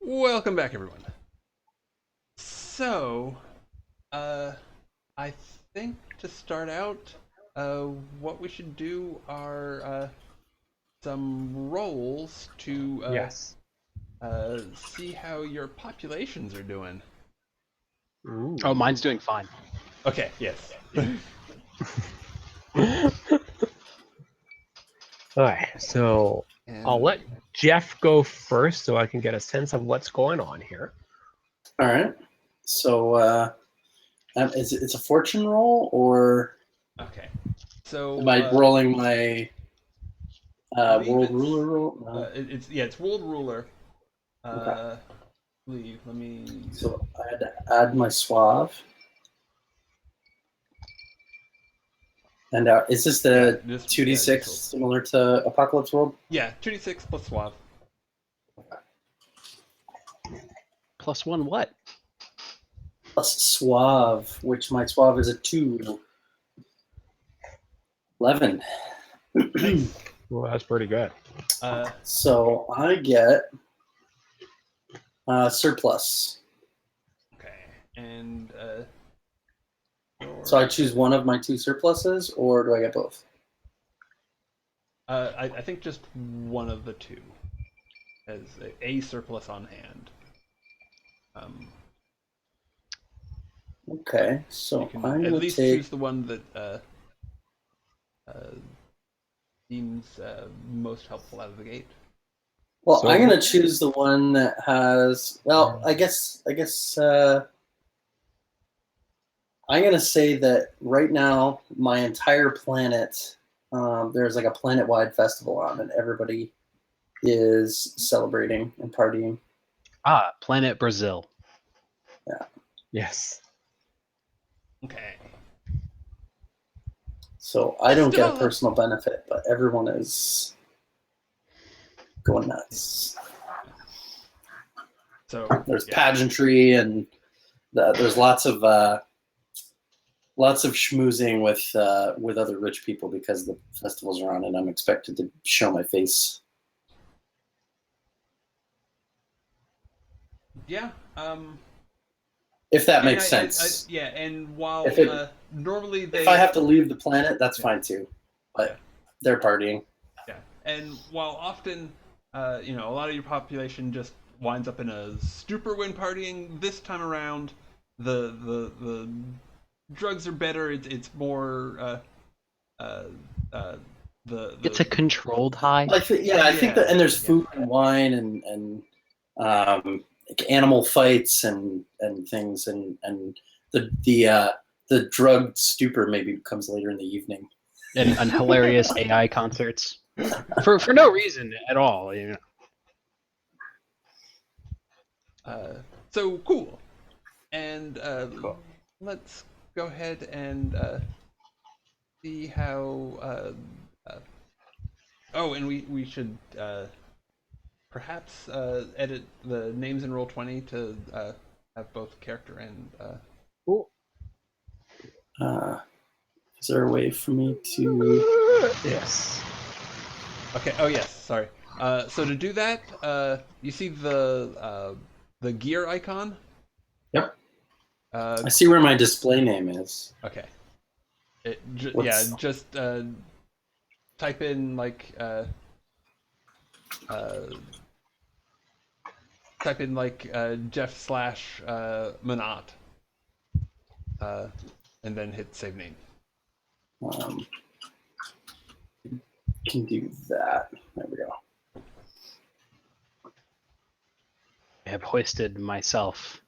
Welcome back, everyone. So, uh, I think to start out, what we should do are some rolls to Yes. see how your populations are doing. Ooh. Oh, mine's doing fine. Okay, yes. Alright, so I'll And let Jeff go first so I can get a sense of what's going on here. All right. So it's a fortune roll, or okay, so am I rolling my believe world it's, ruler roll? No. it's world ruler. Okay. Let me. So I had to add my suave. And is this the Yeah, just- 2d6 yeah, just similar to Apocalypse World? Yeah, 2d6 plus suave. Plus one what? Plus suave, which my suave is a 2. 11. Well, that's pretty good. So I get surplus. Okay, and So I choose one of my 2 surpluses, or do I get both? I think just one of the two as a surplus on hand. Okay, so You can I'm at going to least take... choose the one that seems most helpful out of the gate. Well, So- I'm going to choose the one that has... Well, I guess I'm going to say that right now, my entire planet, there's like a planet-wide festival on, and everybody is celebrating and partying. Ah, Planet Brazil. Yeah. Yes. Okay. So I don't get a Still- personal benefit, but everyone is going nuts. So There's yeah. pageantry, and there's lots of schmoozing with other rich people because the festivals are on, and I'm expected to show my face. Yeah. If that and makes sense. yeah, and while normally If I have to leave the planet, that's fine too. But Yeah. they're partying. Yeah, and while often, a lot of your population just winds up in a stupor when partying, this time around, the drugs are better. It's more the It's a controlled high. I think that, and there's food and wine and like animal fights and things, and the drug stupor maybe comes later in the evening. And hilarious AI concerts. For no reason at all, you know. So cool, and Cool. let's go ahead and see how. Oh, and we should perhaps edit the names in Roll20 to have both character and. Cool. Is there a way for me to? Yes. Okay. Oh yes. Sorry. So to do that, you see the gear icon. Yep. I see where my display name is. Okay. What's- Just type in like Jeff slash Manat, and then hit save name. Can do that. There we go. I have hoisted myself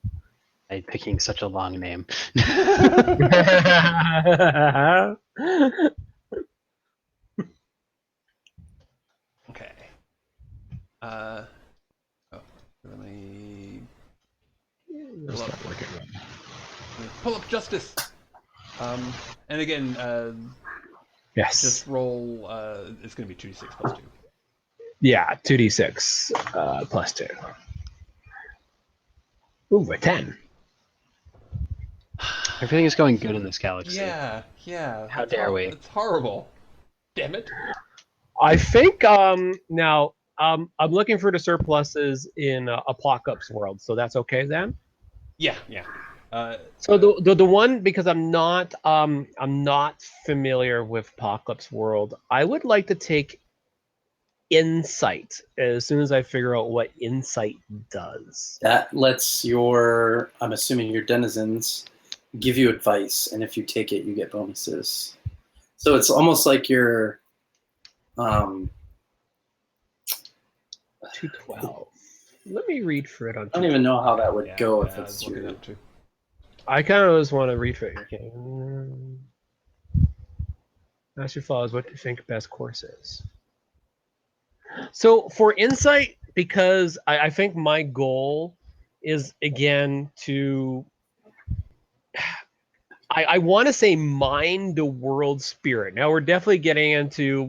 by picking such a long name. Okay. Let me That's not working. pull up justice. And again, Yes. just roll. It's going to be 2d6 plus 2. Yeah, 2d6 plus 2. Ooh, a 10. Everything is going good in this galaxy. Yeah. How dare we? It's horrible. Damn it. I think now I'm looking for the surpluses in Apocalypse World, so that's okay then. Yeah, yeah. So the one, because I'm not familiar with Apocalypse World, I would like to take Insight as soon as I figure out what Insight does. That lets your, I'm assuming your denizens, give you advice, and if you take it, you get bonuses. So it's almost like you're. 212. Let me read for it on. I don't even know how that would yeah, go yeah, if I it's was looking your. up too. I kind of just want to read for it. Okay. Ask your followers what you think best course is. So for Insight, because I think my goal is again to I want to say mine the world spirit. Now we're definitely getting into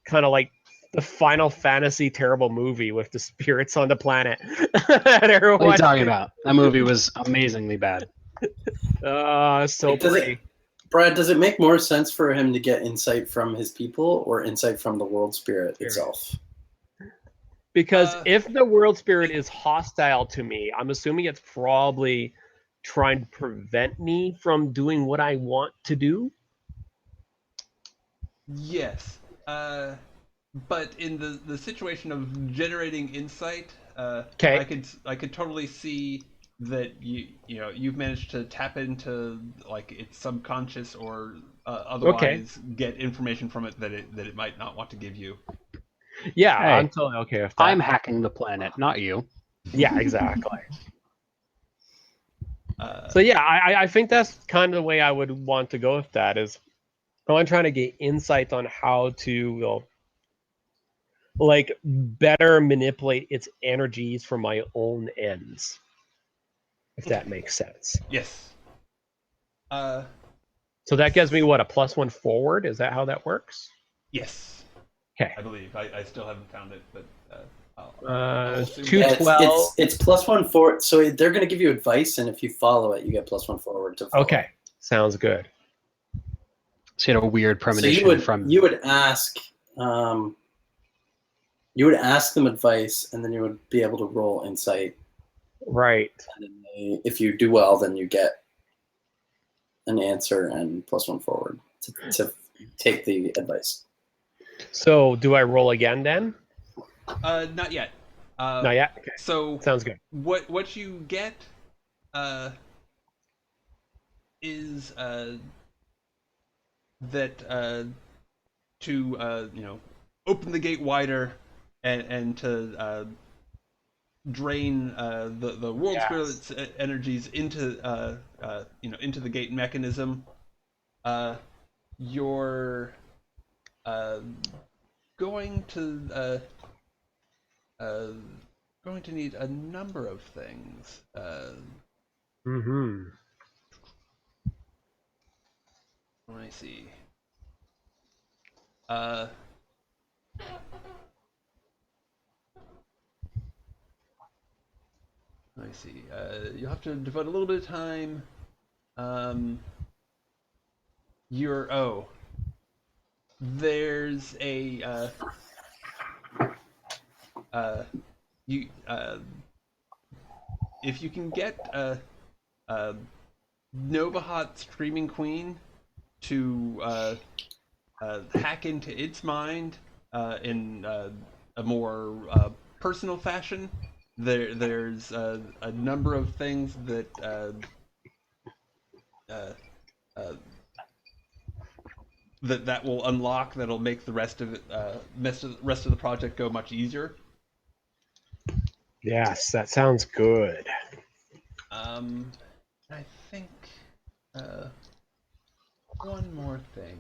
kind of like the Final Fantasy terrible movie with the spirits on the planet. What are you talking about? That movie was amazingly bad. So Like, does it, pretty. Brad, does it make more sense for him to get insight from his people or insight from the world spirit itself? Because if the world spirit is hostile to me, I'm assuming it's probably trying to prevent me from doing what I want to do. Yes. But in the situation of generating insight, Okay. I could totally see that you've managed to tap into like its subconscious or otherwise get information from it that it might not want to give you. Yeah, Hey, I'm totally okay with that. I'm hacking the planet, not you. Yeah, exactly. So yeah, I think that's kind of the way I would want to go with that. Is I'm trying to get insight on how to like better manipulate its energies for my own ends, if that makes sense. Yes. So that gives me what, a +1 forward? Is that how that works? Yes. Okay. I believe I still haven't found it, but I'll assume Two that. 12. It's +1 forward. So they're going to give you advice, and if you follow it, you get +1 forward to follow. Okay, sounds good. So you had a weird So premonition from. you would ask them advice, and then you would be able to roll insight. Right. And then if you do well, then you get an answer and +1 forward to take the advice. So do I roll again then? Not yet. Not yet. Okay. So Sounds good. what you get is that to open the gate wider and to drain the world spirit's energies into into the gate mechanism. You're going to going to need a number of things. Mm-hmm. Let me see. Let me see. You'll have to devote a little bit of time. There's a you if you can get Novahot Screaming Queen to hack into its mind in a more personal fashion. There's a number of things that that will unlock that'll make the rest of it rest of the project go much easier. Yes, that sounds good. I think one more thing.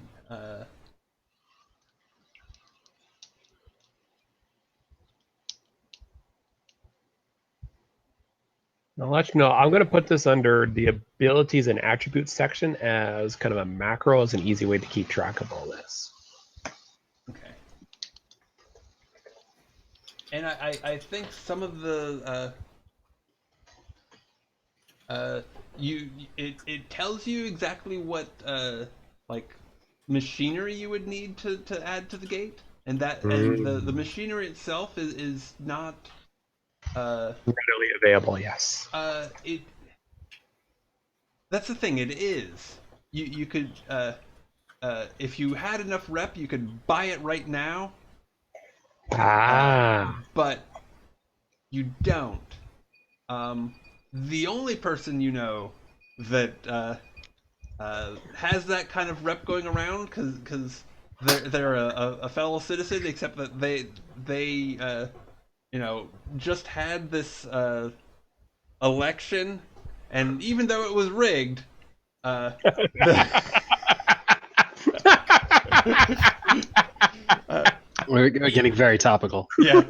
I'll let you know. I'm going to put this under the abilities and attributes section as kind of a macro, as an easy way to keep track of all this. Okay. And I think some of the it tells you exactly what like machinery you would need to add to the gate. and the machinery itself is not Readily available, yes. it. That's the thing. It is. You could if you had enough rep, you could buy it right now. But you don't. The only person you know that has that kind of rep going around, because they're a fellow citizen, except that they just had this election, and even though it was rigged, the, We're getting very topical. yeah,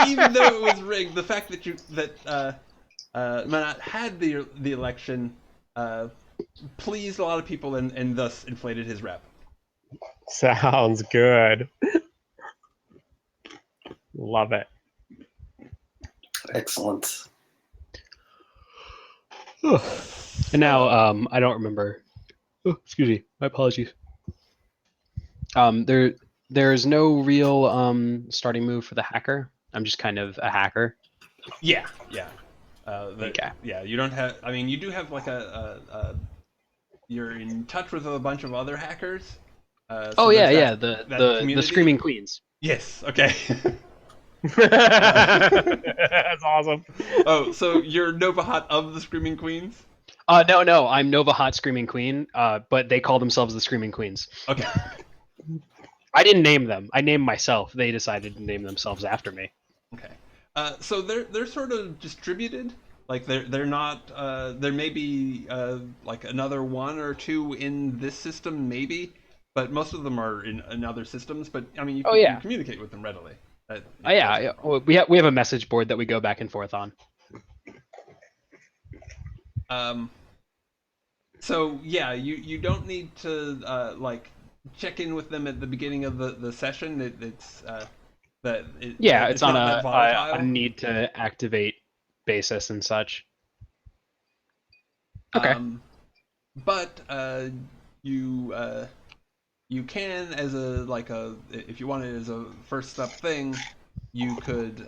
even though it was rigged, the fact that Manat had the election pleased a lot of people and thus inflated his rep. Sounds good. Love it. Excellent. And now, I don't remember. Oh, excuse me. My apologies. There's no real starting move for the hacker. I'm just kind of a hacker. Yeah. Okay. Yeah, you don't have. I mean, you do have like you're in touch with a bunch of other hackers. Oh there's yeah. that The community. Screaming Queens. Yes. Okay. That's awesome. Oh, so you're Nova Hot of the Screaming Queens? No. I'm Nova Hot Screaming Queen. But they call themselves the Screaming Queens. Okay. I didn't name them. I named myself. They decided to name themselves after me. Okay. So they're sort of distributed. Like they're not. There may be like another one or two in this system, maybe, but most of them are in other systems. But I mean, you can communicate with them readily. Yeah. Well, we have a message board that we go back and forth on. So yeah, you don't need to like check in with them at the beginning of the session. It's it's on not that volatile. a need to activate basis and such. Okay. But you can, as if you wanted as a first step thing, you could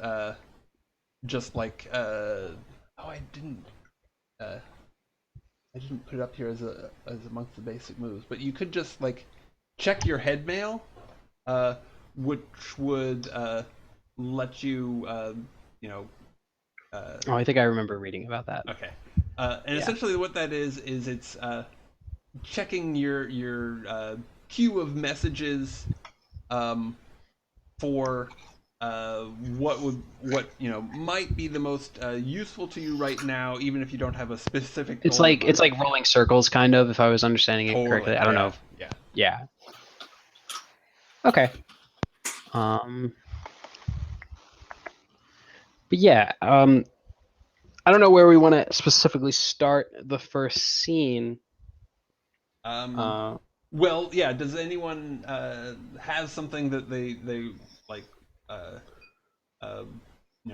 just I didn't put it up here as amongst the basic moves, but you could just like check your head mail, which would let you I think I remember reading about that. Okay. Essentially what that is it's checking your queue of messages for what might be the most useful to you right now, even if you don't have a specific goal. It's like rolling circles, kind of, if I was understanding it correctly. I don't know. Yeah. Okay. But yeah, I don't know where we want to specifically start the first scene. Well, yeah. Does anyone have something that they like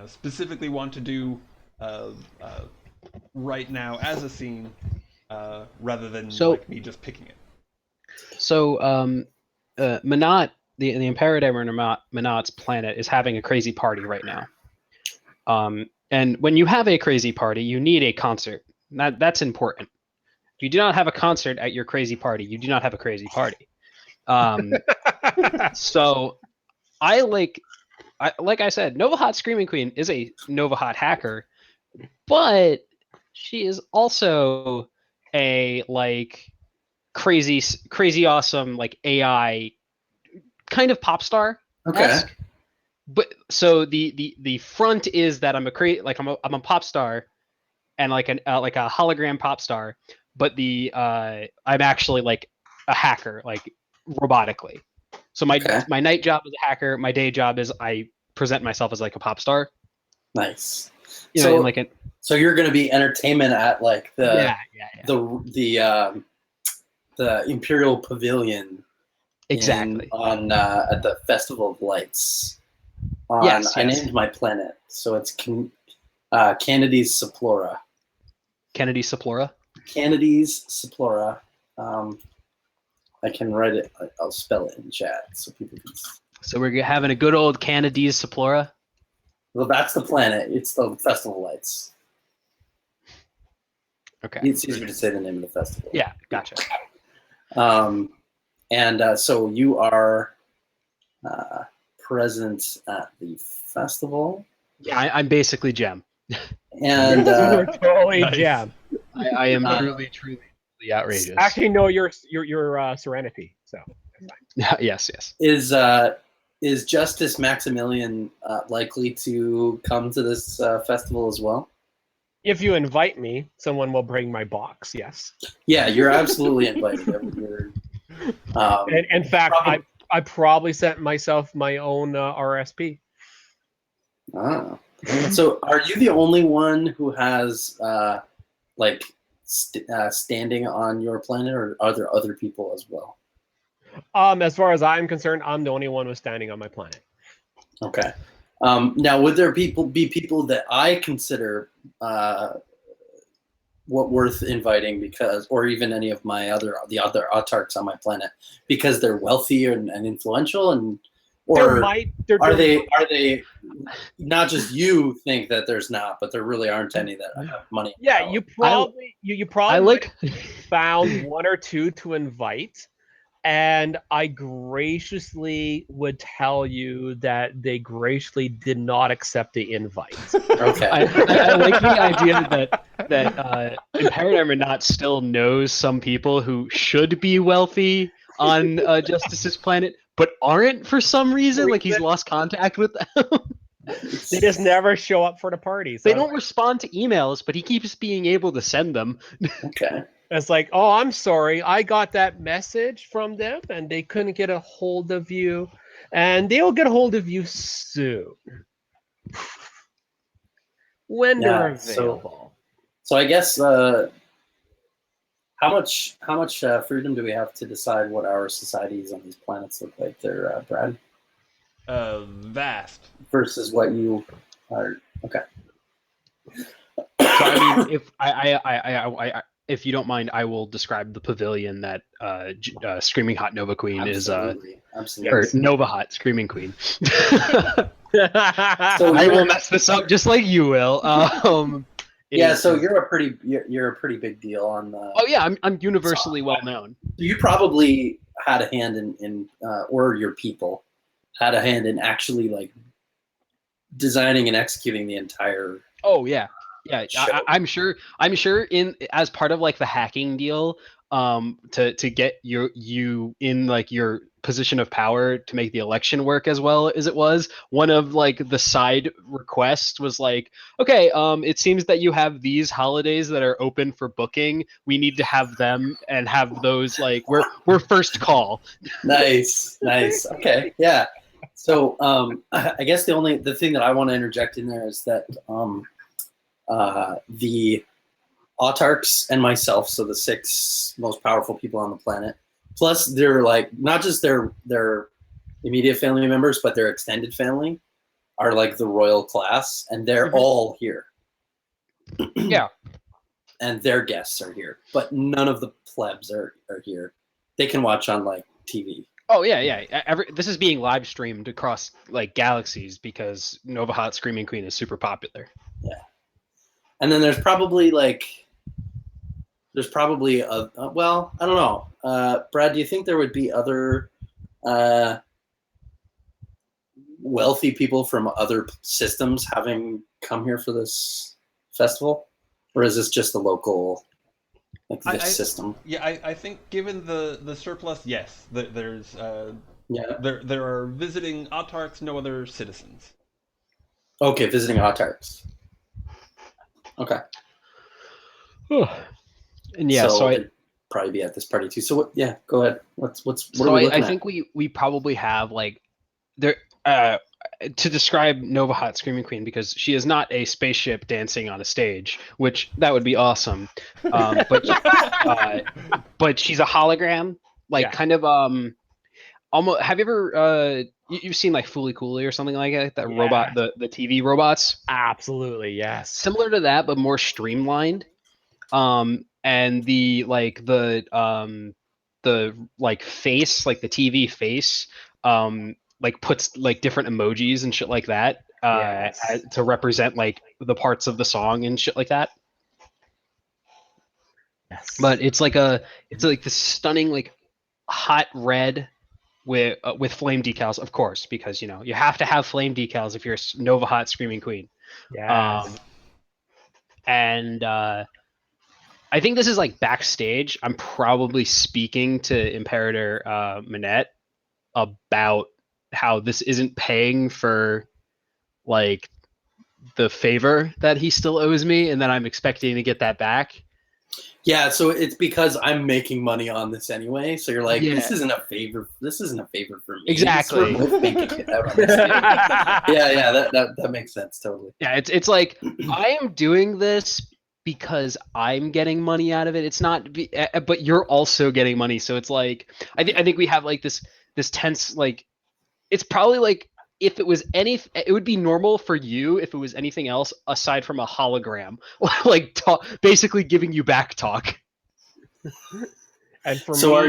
specifically want to do right now as a scene, rather than like me just picking it? So Manat, the Imperator on Manat's planet is having a crazy party right now. And when you have a crazy party, you need a concert. That's important. If you do not have a concert at your crazy party, you do not have a crazy party. So like I said, Nova Hot Screaming Queen is a Nova Hot hacker, but she is also a like crazy awesome like AI kind of pop star. Okay. But so the front is that I'm a pop star, and like a hologram pop star, but I'm actually like a hacker, like robotically. So my night job is a hacker. My day job is I present myself as like a pop star. Nice. So you're going to be entertainment at like the Imperial Pavilion. Exactly. At the Festival of Lights. Yes. I named my planet, so it's Candides Seplora. Candides Seplora. Candides Seplora. I can write it. I'll spell it in chat so people can. So we're having a good old Canadies Seplora. Well, that's the planet. It's the festival lights. Okay. It's easier to say the name of the festival. Yeah, gotcha. So you are present at the festival, Yeah, I'm basically Gem. and You're totally Nice. Jam. I am truly outrageous. Actually, no, you're Serenity. So yes. is Justice Maximilian likely to come to this festival as well? if you invite me, someone will bring my box. Yes. Yeah, you're absolutely invited. And in fact, probably- I probably sent myself my own RSP. Ah. So, are you the only one who has standing on your planet, or are there other people as well? As far as I'm concerned, I'm the only one who's standing on my planet. Okay. Now, would there be people that I consider what worth inviting because, or even any of the other autarchs on my planet, because they're wealthy and influential, or are they not just you think that there's not, but there really aren't any that have money? Yeah, power? you probably I like. found one or two to invite, and I graciously would tell you that they graciously did not accept the invite. Okay. I like the idea that Imperator or not still knows some people who should be wealthy on Justice's planet, but aren't for some reason. Like he's lost contact with them. They just never show up for the party. So They don't respond to emails, but he keeps being able to send them. Okay. it's like, oh, I'm sorry, I got that message from them, and they couldn't get a hold of you, and they'll get a hold of you soon when they're Yeah, available. So I guess how much freedom do we have to decide what our societies on these planets look like there, Brad, Vast. versus what you are? Okay. So I mean, if you don't mind, I will describe the pavilion that Screaming Hot Nova Queen Absolutely. or Nova Hot Screaming Queen. So I will mess this up just like you will. So you're a pretty big deal on the. Oh yeah, I'm universally well known. You probably had a hand in or your people had a hand in actually like designing and executing the entire. Oh yeah, show. I'm sure. In as part of like the hacking deal, to get you in like your position of power to make the election work as well as it was. One of like the side requests was like, okay, it seems that you have these holidays that are open for booking. We need to have them and have those like we're first call. Nice. Okay, yeah. So I guess the thing that I want to interject in there is that the autarchs and myself, so the 6 most powerful people on the planet, plus they're like not just their immediate family members, but their extended family are like the royal class, and they're all here. Yeah. And their guests are here, but none of the plebs are here. They can watch on like TV. Oh yeah. This is being live streamed across like galaxies because Nova Hot Screaming Queen is super popular. Yeah. And then there's probably a well, I don't know. Brad, do you think there would be other wealthy people from other systems having come here for this festival? Or is this just the local system? Yeah, I think given the surplus, yes, there's there are visiting autarchs, no other citizens. Okay, visiting autarchs. Okay. And yeah, so I'd probably be at this party too. So yeah, go ahead. What are we looking I at? think we probably have like there to describe Nova Hot Screaming Queen, because she is not a spaceship dancing on a stage, which that would be awesome. But she's a hologram, like kind of almost. Have you ever you've seen like Fooly Cooly or something like that? That robot, the TV robots. Absolutely, yes. Similar to that, but more streamlined. And the face, like the TV face, like puts like different emojis and shit like that Yes. to represent like the parts of the song and shit like that. Yes. But it's like this stunning like hot red with flame decals, of course, because you know you have to have flame decals if you're a Nova Hot Screaming Queen. Yes. And I think this is like backstage. I'm probably speaking to Imperator Manette about how this isn't paying for like the favor that he still owes me, and that I'm expecting to get that back. Yeah, so it's because I'm making money on this anyway. So you're like, Yeah. this isn't a favor. This isn't a favor for me. Exactly. We're both making it out on this. Yeah, that makes sense totally. Yeah, it's like I am doing this because I'm getting money out of it. It's not, but you're also getting money, so it's like I think we have like this tense like it's probably like if it was it would be normal for you if it was anything else aside from a hologram, like basically giving you back talk. And for So me, are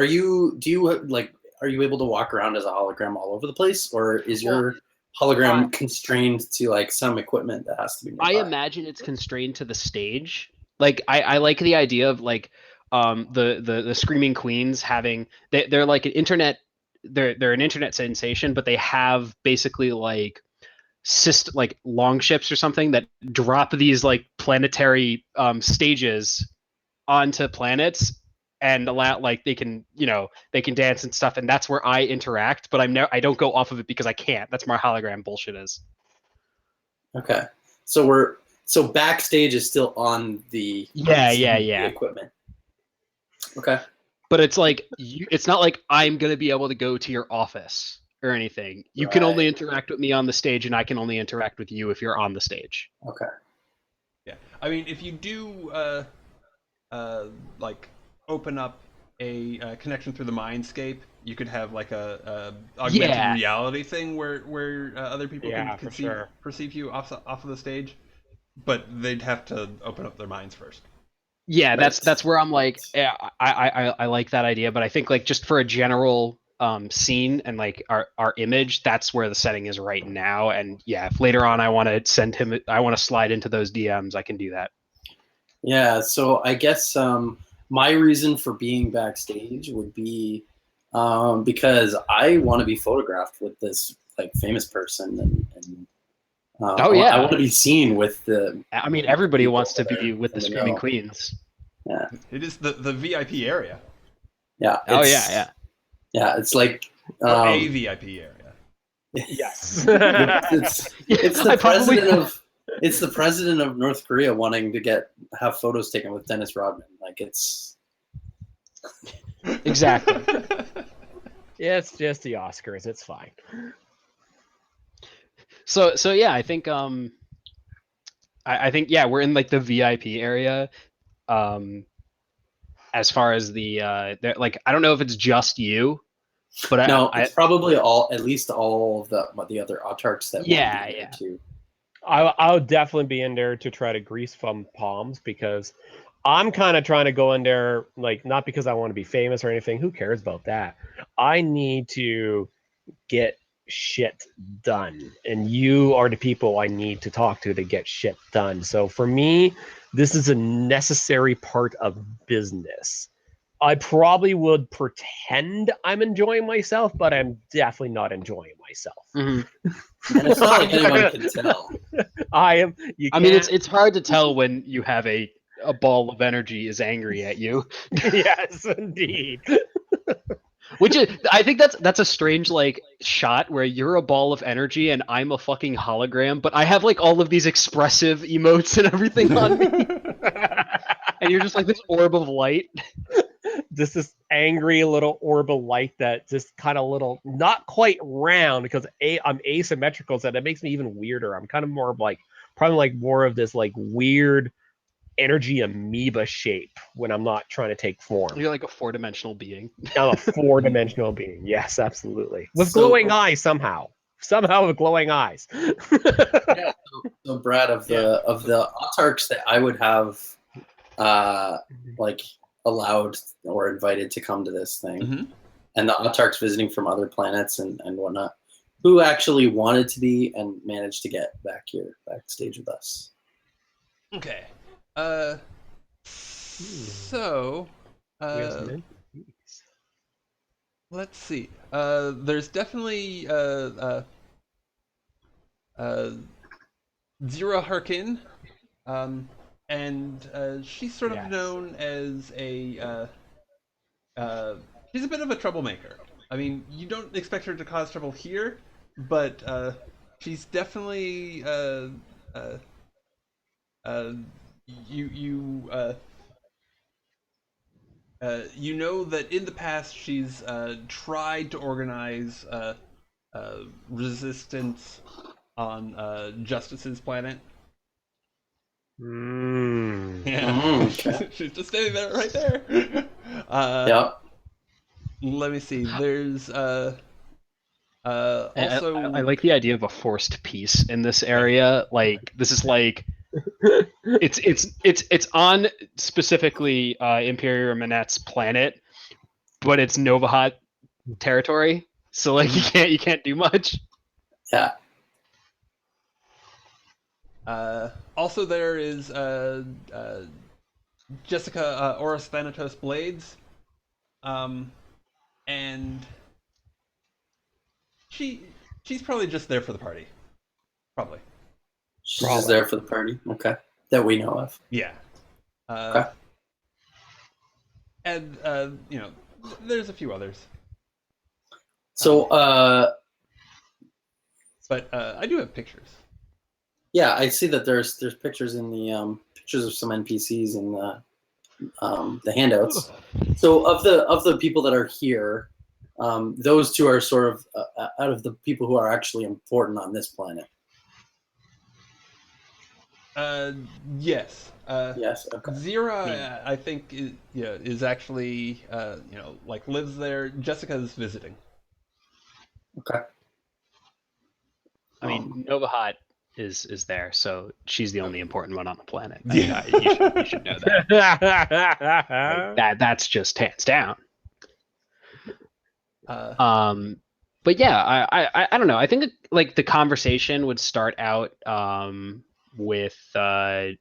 you able to walk around as a hologram all over the place, or is your hologram constrained to like some equipment that has to be nearby? I imagine it's constrained to the stage. Like I like the idea of like the Screaming Queens having they're like an internet they're an internet sensation, but they have basically like like long ships or something that drop these like planetary stages onto planets and allow like they can they can dance and stuff, and that's where I interact, but I don't go off of it because I can't. That's where hologram bullshit is. Okay, so backstage is still on the Yeah. equipment. Okay. But it's like it's not like I'm gonna be able to go to your office or anything. You can only interact with me on the stage, and I can only interact with you if you're on the stage. Okay. Yeah, I mean, if you do like open up a connection through the Mindscape, you could have like a augmented reality thing where other people can perceive you off of the stage, but they'd have to open up their minds first. Yeah, that's where I'm like, yeah, I like that idea, but I think like just for a general scene and like our image, that's where the setting is right now. And yeah, if later on I want to slide into those DMs, I can do that. Yeah, so I guess my reason for being backstage would be because I want to be photographed with this like famous person, and I want to be seen with the. I mean, everybody wants to be with the Screaming Queens. Yeah, it is the VIP area. Yeah. Yeah. It's like a VIP area. Yes. it's the president of. It's the president of North Korea wanting to have photos taken with Dennis Rodman. Like it's exactly. Yeah, it's just the Oscars. It's fine. So yeah, I think I think yeah, we're in like the VIP area. As far as the like, I don't know if it's just you, but it's probably at least all of the other autarchs that want to be there too. I'll definitely be in there to try to grease some palms because I'm kind of trying to go in there, like, not because I want to be famous or anything. Who cares about that? I need to get shit done. And you are the people I need to talk to get shit done. So for me, this is a necessary part of business. I probably would pretend I'm enjoying myself, but I'm definitely not enjoying myself. Mm-hmm. And it's not like anyone can tell. I am. I mean, it's hard to tell when you have a ball of energy is angry at you. Yes, indeed. Which is, I think that's a strange like shot where you're a ball of energy and I'm a fucking hologram, but I have like all of these expressive emotes and everything on me, and you're just like this orb of light. Just this angry little orb of light that just kind of not quite round because I'm asymmetrical, so that makes me even weirder. I'm kind of more of like probably like more of this like weird energy amoeba shape when I'm not trying to take form. You're like a 4-dimensional being. I'm a 4-dimensional being. Yes, absolutely. With glowing eyes somehow with glowing eyes. Yeah. So Brad, of the autarchs that I would have like allowed or invited to come to this thing, and the Autarchs visiting from other planets and whatnot, who actually wanted to be and managed to get back here, backstage with us. Okay. So, We have some NPCs. let's see. There's definitely Zira Harkin, and she's sort of Yes. known as she's a bit of a troublemaker. I mean, you don't expect her to cause trouble here, but she's definitely uh, you you know that in the past she's tried to organize resistance on Justice's planet. Yeah, Okay. she's just standing there, right there. Yep. Let me see. There's And also I like the idea of a forced peace in this area. Like this is like it's on specifically Imperial Manette's planet, but it's Novahat territory. So like you can't do much. Yeah. Also there is Jessica Oris Thanatos Blades, and she's probably just there for the party, probably. She's just there for the party. Okay. That we know of. Yeah. Okay. And you know, there's a few others, So, but I do have pictures. yeah, I see that there's pictures in the pictures of some NPCs in the handouts. So of the people that are here, those two are sort of out of the people who are actually important on this planet. Yes. Yes. Okay. Zira, I think, is actually, like lives there. Jessica's visiting. Okay. I mean, Novahat is there, so she's the only important one on the planet. I Yeah. mean, you should know that. Like, that's just hands down. But yeah, I don't know. I think like the conversation would start out with I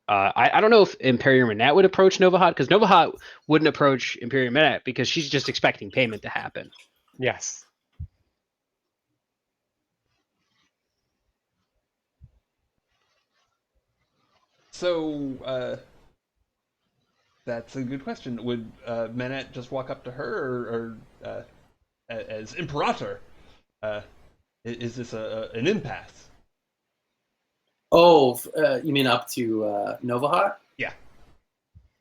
don't know if Imperial Manette would approach Novahat, because Novahat wouldn't approach Imperial Manette because she's just expecting payment to happen. Yes. So, that's a good question. Would Manette just walk up to her, or as Imperator, is this an impasse? Oh, you mean up to Novahat? Yeah.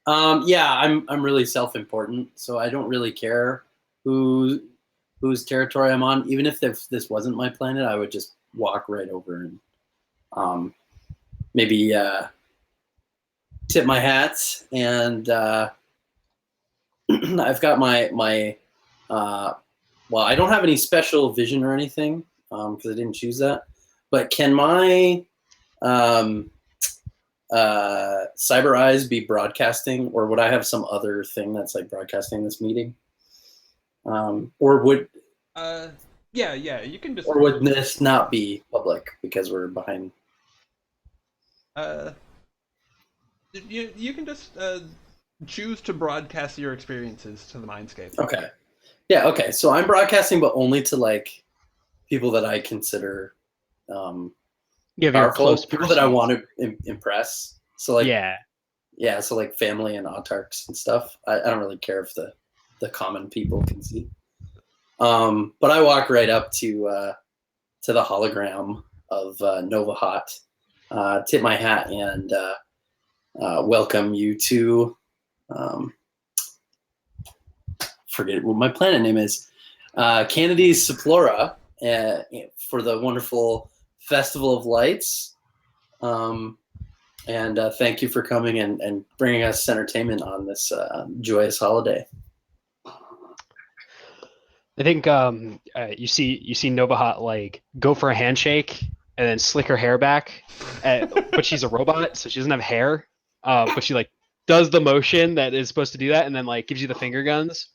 Yeah, I'm really self-important, so I don't really care whose territory I'm on. Even if this wasn't my planet, I would just walk right over and maybe tip my hat. And I've got my well, I don't have any special vision or anything because I didn't choose that. But can my cyber eyes be broadcasting, or would I have some other thing that's like broadcasting this meeting? Or would Yeah, you can just. or would this not be public because we're behind? You can just choose to broadcast your experiences to the Mindscape. Okay. Yeah. Okay. So I'm broadcasting, but only to like people that I consider You have your powerful, close people that I pursuits. want to impress. So like Yeah. so like family and autarchs and stuff. I don't really care if the common people can see. But I walk right up to the hologram of Novahat, tip my hat, and welcome you to forget what my planet name is, Canada's Suplora, for the wonderful Festival of Lights. And thank you for coming and bringing us entertainment on this joyous holiday. I think you see Novahat like go for a handshake and then slick her hair back, but she's a robot, so she doesn't have hair. But she like does the motion that is supposed to do that, and then like gives you the finger guns.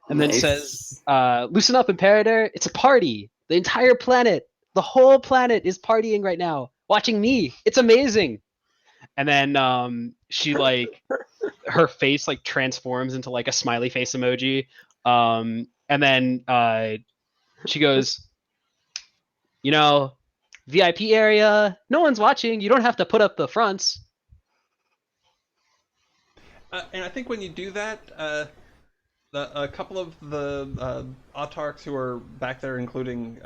and then Nice. says, "Loosen up, Imperator. It's a party. The entire planet, the whole planet is partying right now, watching me. It's amazing." And then she like her face like transforms into like a smiley face emoji. And then she goes, VIP area, no one's watching. You don't have to put up the fronts. And I think when you do that, a couple of the autarchs who are back there, including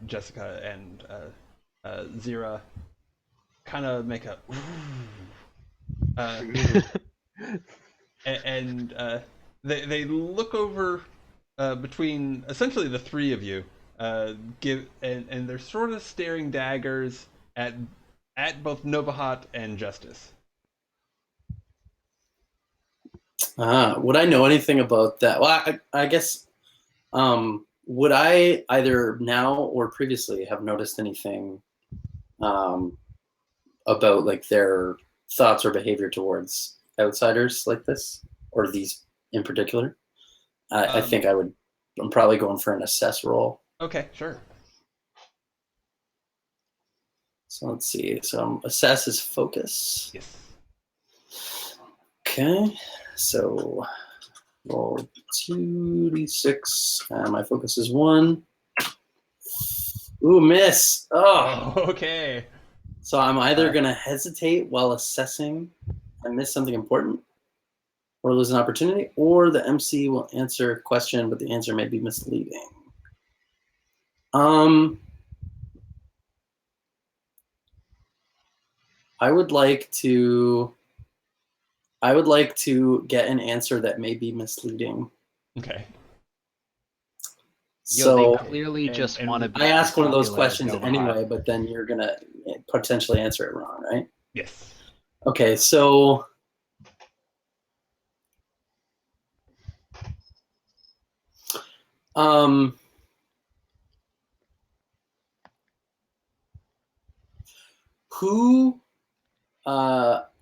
Jessica and Zira, kind of make a and they look over between essentially the three of you, and they're sort of staring daggers at both Novahat and Justice. Would I know anything about that? Well, I guess, would I either now or previously have noticed anything about like their thoughts or behavior towards outsiders like this, or these in particular? I think I'm probably going for an assess roll. Okay, sure. So let's see. So assess is focus. Yes. Okay. So roll 2d6. My focus is 1. Ooh, miss. Oh. Okay. So I'm either going to hesitate while assessing and miss something important, or lose an opportunity, or the MC will answer a question, but the answer may be misleading. I would like to get an answer that may be misleading. Okay. They So clearly just want to be. I ask one of those popular as questions Novahat. anyway, but then you're going to potentially answer it wrong, right? Yes. Okay, so who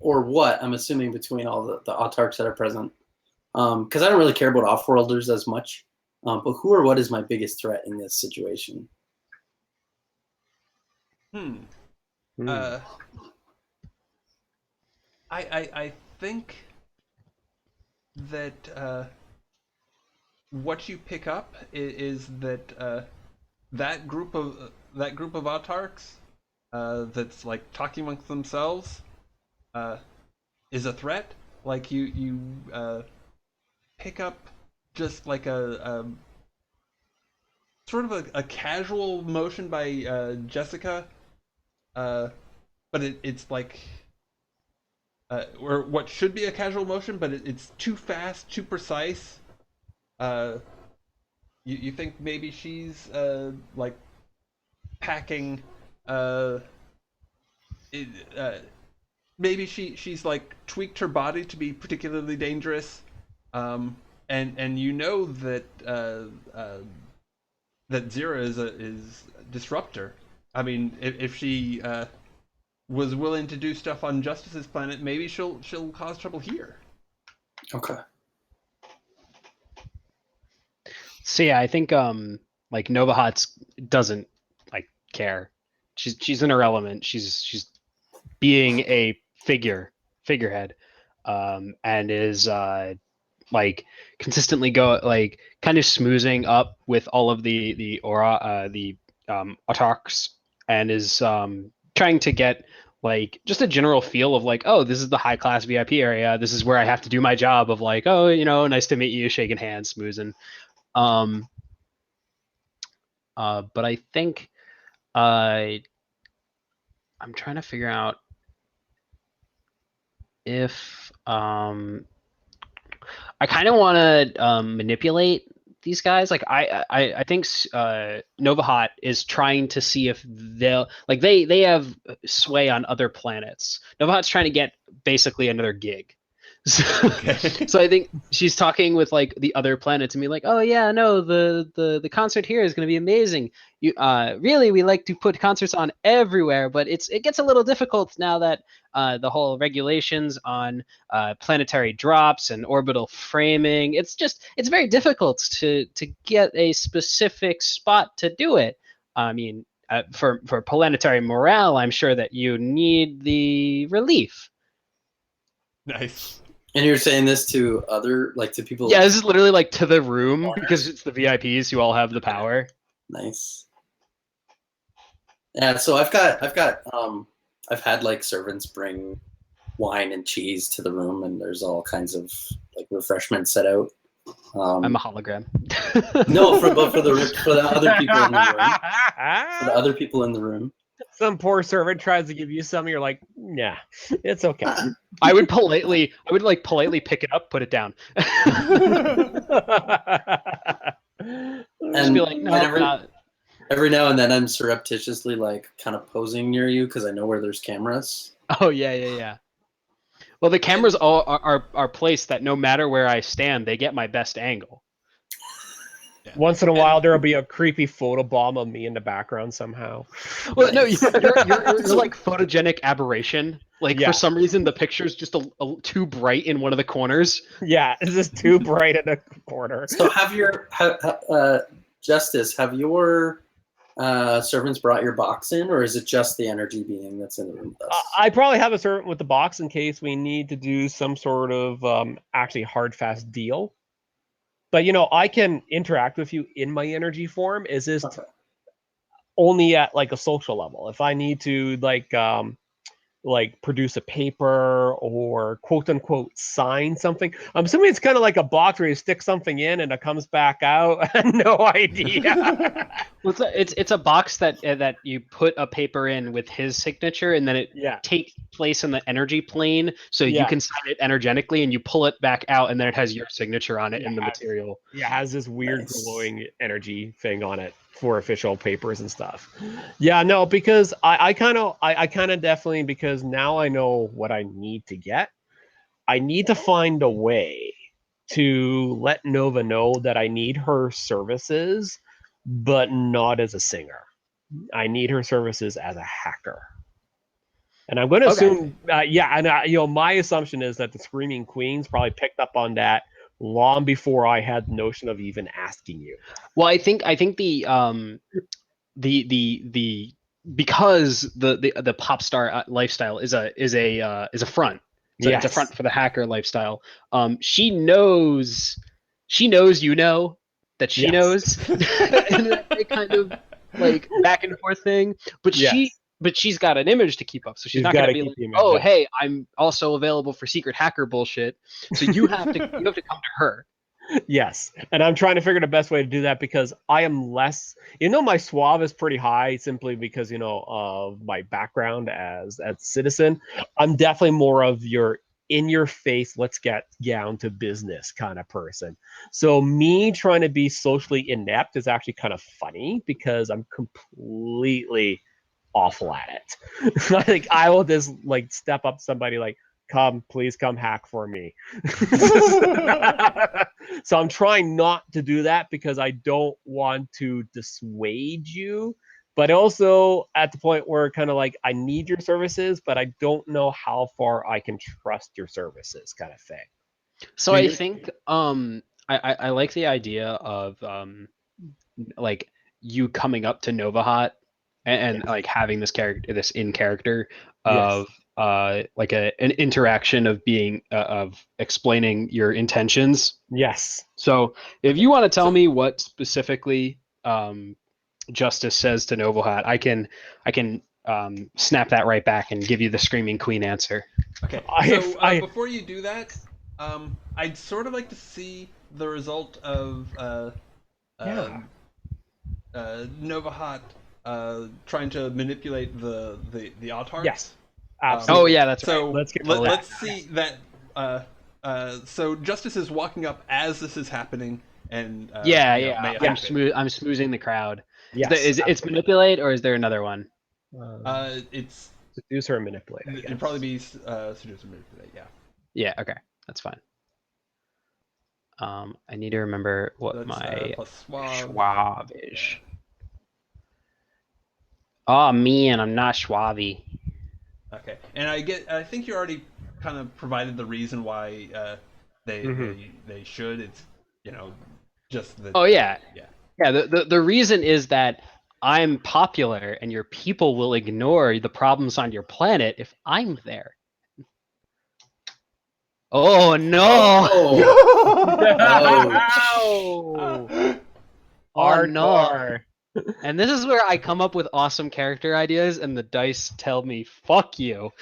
or what, I'm assuming between all the autarchs that are present, because I don't really care about off-worlders as much, but who or what is my biggest threat in this situation? I think that what you pick up is that that group of autarchs that's like talking amongst themselves is a threat. Like you pick up just like a sort of a casual motion by Jessica, but it's like or what should be a casual motion, but it's too fast, too precise. You think maybe she's like packing maybe she's like tweaked her body to be particularly dangerous, and you know that that Zira is disruptor. I mean, if she was willing to do stuff on Justice's planet, maybe she'll cause trouble here. Okay. So yeah, I think like Novahat doesn't like care. She's in her element. She's being a figurehead, and is like consistently like kind of smoozing up with all of the aura the autarchs, and is trying to get like just a general feel of like, oh, this is the high class VIP area. This is where I have to do my job of like, oh, nice to meet you, shaking hands, smoozing. But I think I'm trying to figure out if I kind of want to manipulate these guys. Like I think Novahat is trying to see if they have sway on other planets. Novahat's trying to get basically another gig. So, Okay. so I think she's talking with like the other planets and be like, oh yeah, no, the concert here is going to be amazing. You really, we like to put concerts on everywhere, but it gets a little difficult now that the whole regulations on planetary drops and orbital framing. It's very difficult to get a specific spot to do it. I mean, for planetary morale, I'm sure that you need the relief. Nice. And you're saying this to other, like to people? Yeah, this is literally like to the room because it's the VIPs who all have the power. Nice. Yeah, so I've had like servants bring wine and cheese to the room, and there's all kinds of like refreshments set out. I'm a hologram. No, but for the other people in the room, for the other people in the room. Some poor servant tries to give you some, you're like, nah, it's okay. I would like politely pick it up, put it down. Just be like, no, every now and then I'm surreptitiously like kind of posing near you because I know where there's cameras. Oh yeah. Well, the cameras all are placed that no matter where I stand, they get my best angle. Yeah. Once in a while, there'll be a creepy photobomb of me in the background somehow. Well, no, you're like photogenic aberration. Like Yeah. for some reason, the picture's just too bright in one of the corners. Yeah, it's just too bright in the corner. So Justice, have your servants brought your box in, or is it just the energy being that's in the room with us? I probably have a servant with the box in case we need to do some sort of actually hard fast deal. But I can interact with you in my energy form. Is this only at like a social level? If I need to like produce a paper or quote unquote sign something, I'm assuming it's kind of like a box where you stick something in and it comes back out. No idea. Well, it's a box that you put a paper in with his signature, and then it takes place in the energy plane, so you can sign it energetically, and you pull it back out, and then it has your signature on it in the material. Yeah, it has this weird glowing energy thing on it for official papers and stuff. Yeah, no, because I kind of definitely, because now I know what I need to get. I need to find a way to let Nova know that I need her services, but not as a singer. I need her services as a hacker. And I'm going to assume, my assumption is that the Screaming Queens probably picked up on that long before I had the notion of even asking you. Well, I think the because the pop star lifestyle is a front. So it's a front for the hacker lifestyle. She knows that she knows, and that kind of like back and forth thing. But she's got an image to keep up, so she's not going to be like, "Oh, hey, I'm also available for secret hacker bullshit." So you have to come to her. Yes, and I'm trying to figure the best way to do that because I am less. My suave is pretty high simply because of my background as citizen. I'm definitely more of your in your face, let's get down to business kind of person. So me trying to be socially inept is actually kind of funny because I'm completely awful at it. Like I will just like step up to somebody like, please come hack for me. So I'm trying not to do that because I don't want to dissuade you, but also at the point where kind of like I need your services, but I don't know how far I can trust your services kind of thing. So I think I like the idea of like you coming up to Novahat and like having this in character of like an interaction of being of explaining your intentions. Yes. So if you want to tell me what specifically Justice says to Novahat, I can snap that right back and give you the Screaming Queen answer. Okay. So before you do that, I'd sort of like to see the result of Novahat trying to manipulate the Autarchs. Yes. Absolutely. That's right. So let's see that. So Justice is walking up as this is happening, and I'm smoozing the crowd. Yes. It's manipulate, or is there another one? It's seduce or manipulate. It'd probably be seduce or manipulate. Yeah. Yeah. Okay. That's fine. I need to remember what That's my plus suave. Schwab is. Oh man, I'm not Schwabby. Okay, and I think you already kind of provided the reason why they should. It's just that. Oh yeah, Yeah. yeah. The reason is that I'm popular, and your people will ignore the problems on your planet if I'm there. Oh no! Oh, Ow! Oh no! Hardcore. And this is where I come up with awesome character ideas, and the dice tell me, "Fuck you."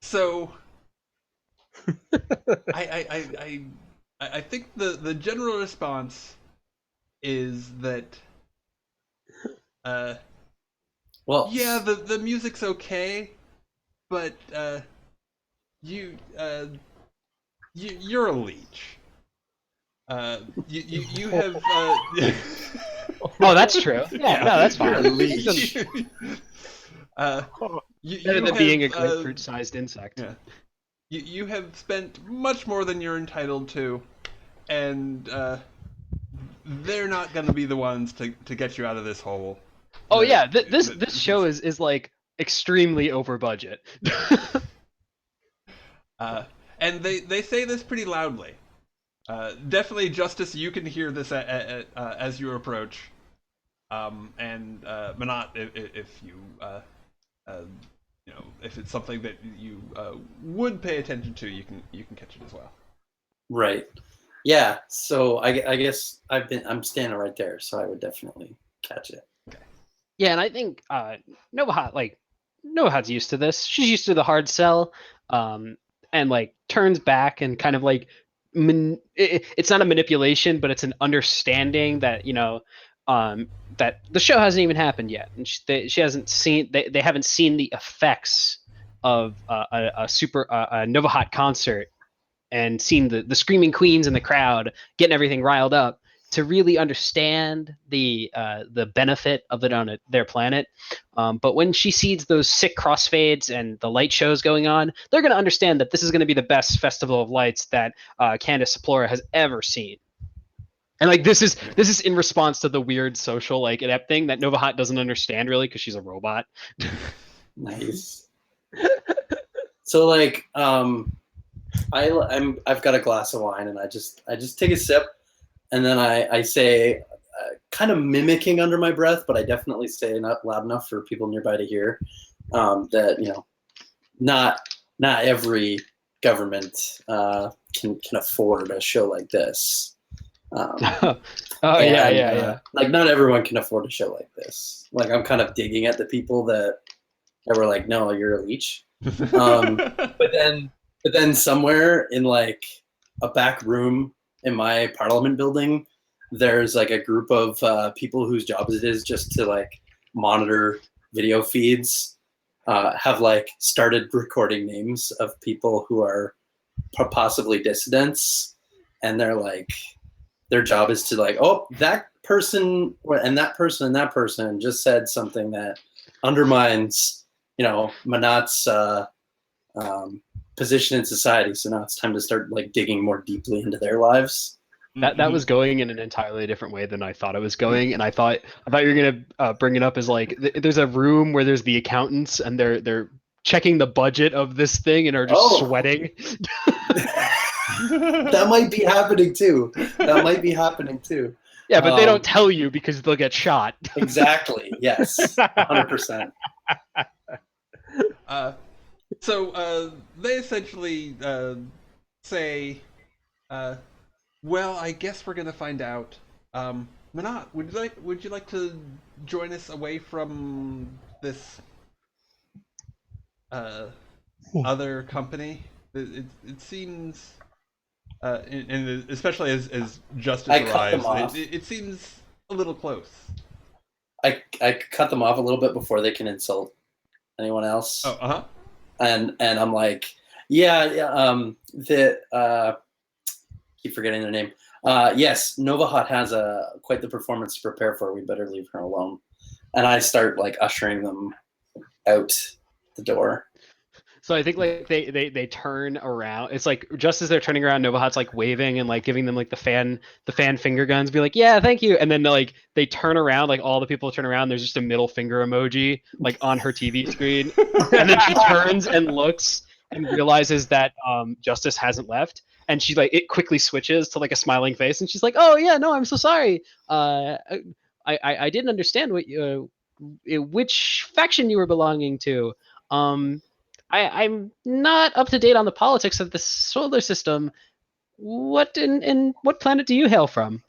So I think the general response is that well, yeah, the music's okay, but you you're a leech. You have Oh, that's true. Yeah, no, that's You're a fine. leech. uh, Better you than being a have grapefruit-sized insect. yeah. You have spent much more than you're entitled to, and they're not going to be the ones to get you out of this hole. Oh The- yeah, this the- show is like extremely over budget. and they say this pretty loudly. Definitely, Justice, you can hear this as you approach. And Manat, if you if it's something that you would pay attention to, you can catch it as well. right. Yeah. So I guess I'm standing right there, so I would definitely catch it. Yeah, and I think Nohat's used to this. She's used to the hard sell, and like turns back and kind of like it's not a manipulation, but it's an understanding that that the show hasn't even happened yet, and she hasn't seen they haven't seen the effects of a Novahat concert and seen the screaming queens in the crowd getting everything riled up to really understand the benefit of it on their planet. But when she sees those sick crossfades and the light shows going on, they're going to understand that this is going to be the best festival of lights that Candace Seplora has ever seen. And like this is in response to the weird social like inept thing that Novahat doesn't understand really because she's a robot. Nice. So like I've got a glass of wine and I just take a sip and then I say kind of mimicking under my breath, but I definitely say not loud enough for people nearby to hear that not every government can afford a show like this. Oh yeah. Like not everyone can afford a show like this. Like I'm kind of digging at the people that were like, no, you're a leech. But then somewhere in like a back room in my parliament building, there's like a group of people whose jobs it is just to like monitor video feeds, have like started recording names of people who are possibly dissidents, and they're like, their job is to like, oh, that person and that person and that person just said something that undermines, Manat's position in society. So now it's time to start like digging more deeply into their lives. That was going in an entirely different way than I thought it was going, and I thought you were gonna bring it up as like there's a room where there's the accountants and they're checking the budget of this thing and are just sweating. That might be happening too. Yeah, but they don't tell you because they'll get shot. Exactly. Yes. 100%. So they essentially say, well, I guess we're gonna find out. Manat, would you like to join us away from this other company? It seems, and especially as Justice I cut them arrives, off. it seems a little close. I cut them off a little bit before they can insult anyone else. Oh, And I'm like, keep forgetting their name. Yes, Novahat has quite the performance to prepare for. We better leave her alone. And I start like ushering them out the door. So I think like they turn around. It's like just as they're turning around, Novahot's like waving and like giving them like the fan finger guns, be like, yeah, thank you. And then like they turn around, like all the people turn around. There's just a middle finger emoji like on her TV screen, and then she turns and looks and realizes that Justice hasn't left, and she like it quickly switches to like a smiling face, and she's like, oh yeah, no, I'm so sorry. I didn't understand what which faction you were belonging to. Um, I'm not up to date on the politics of the solar system. What in what planet do you hail from?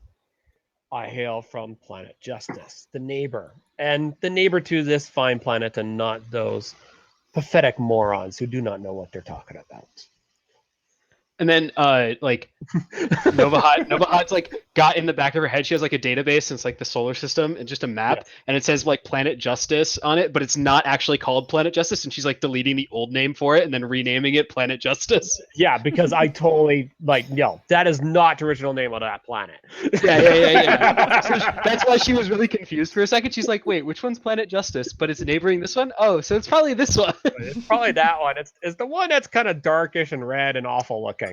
I hail from planet Justice, the neighbor, and the neighbor to this fine planet, and not those pathetic morons who do not know what they're talking about. And then like Novahot's like got in the back of her head. She has like a database, and it's like the solar system and just a map, Yes. and it says like Planet Justice on it, but it's not actually called Planet Justice. And she's like deleting the old name for it and then renaming it Planet Justice. Yeah, because I totally like no, that is not the original name of that planet. Yeah. So that's why she was really confused for a second. She's like, "Wait, which one's Planet Justice? But it's neighboring this one. Oh, so it's probably this one." It's probably that one. It's the one that's kind of darkish and red and awful looking.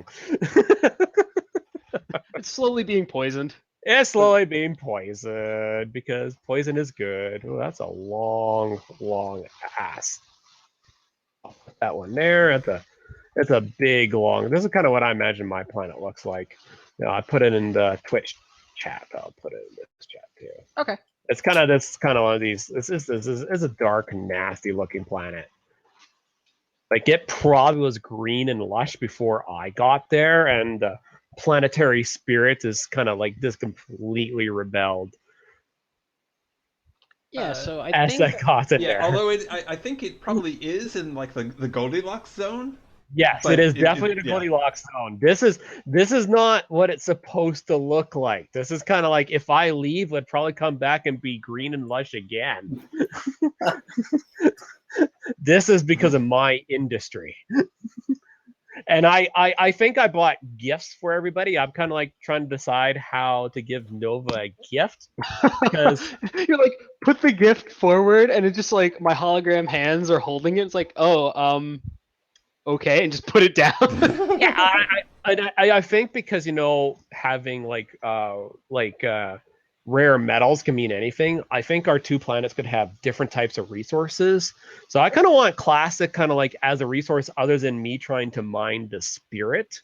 It's slowly being poisoned. It's slowly being poisoned because poison is good. Oh, that's a long ass. I'll put that one there. It's a big long. This is kind of what I imagine my planet looks like. I put it in the Twitch chat. I'll put it in this chat too. Okay. It's kind of one of these. This is a dark, nasty looking planet. Like it probably was green and lush before I got there, and planetary spirit is kind of like this completely rebelled Yeah. So I as I think got in Yeah, there. although I think it probably is in like the Goldilocks zone. Yes, but it is definitely the yeah. Goldilocks zone. This is not what it's supposed to look like. This is kind of like if I leave, would probably come back and be green and lush again. This is because of my industry. And I think I bought gifts for everybody. I'm kind of like trying to decide how to give Nova a gift because you're like put the gift forward, and it's just like my hologram hands are holding it. It's like, oh, okay, and just put it down. yeah, I think because having like rare metals can mean anything. I think our two planets could have different types of resources. So I kind of want classic kind of like as a resource other than me trying to mine the spirit.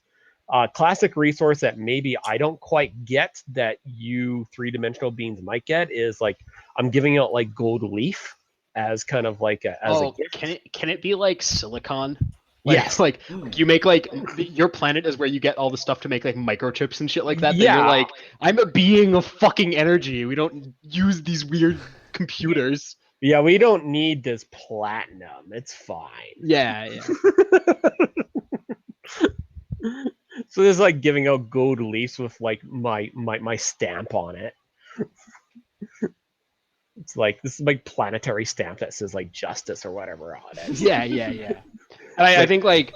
Classic resource that maybe I don't quite get that you three-dimensional beings might get is like I'm giving out like gold leaf as kind of like a gift. Can it be like silicon? Like, Yes. like you make like your planet is where you get all the stuff to make like microchips and shit like that. Then Yeah. you're like, I'm a being of fucking energy. We don't use these weird computers. Yeah, we don't need this platinum. It's fine. Yeah. So there's like giving out gold leaves with like my stamp on it. It's like this is my planetary stamp that says like justice or whatever on it. Yeah. And I think like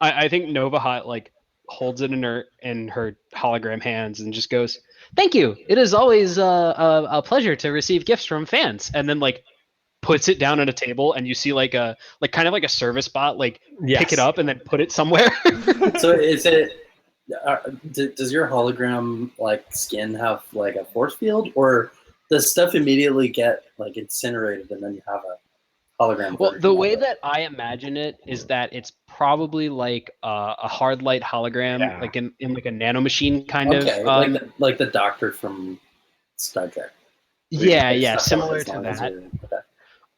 I think Novahot like holds it in her hologram hands and just goes, "Thank you. It is always a pleasure to receive gifts from fans." And then like puts it down on a table, and you see like a kind of like a service bot like pick it up and then put it somewhere. So is it? Does your hologram like skin have like a force field, or does stuff immediately get like incinerated and then you have a hologram? Well, the way that I imagine it is that it's probably like a hard light hologram, like in like a nanomachine kind of. Like the Doctor from Star Trek. Yeah, similar to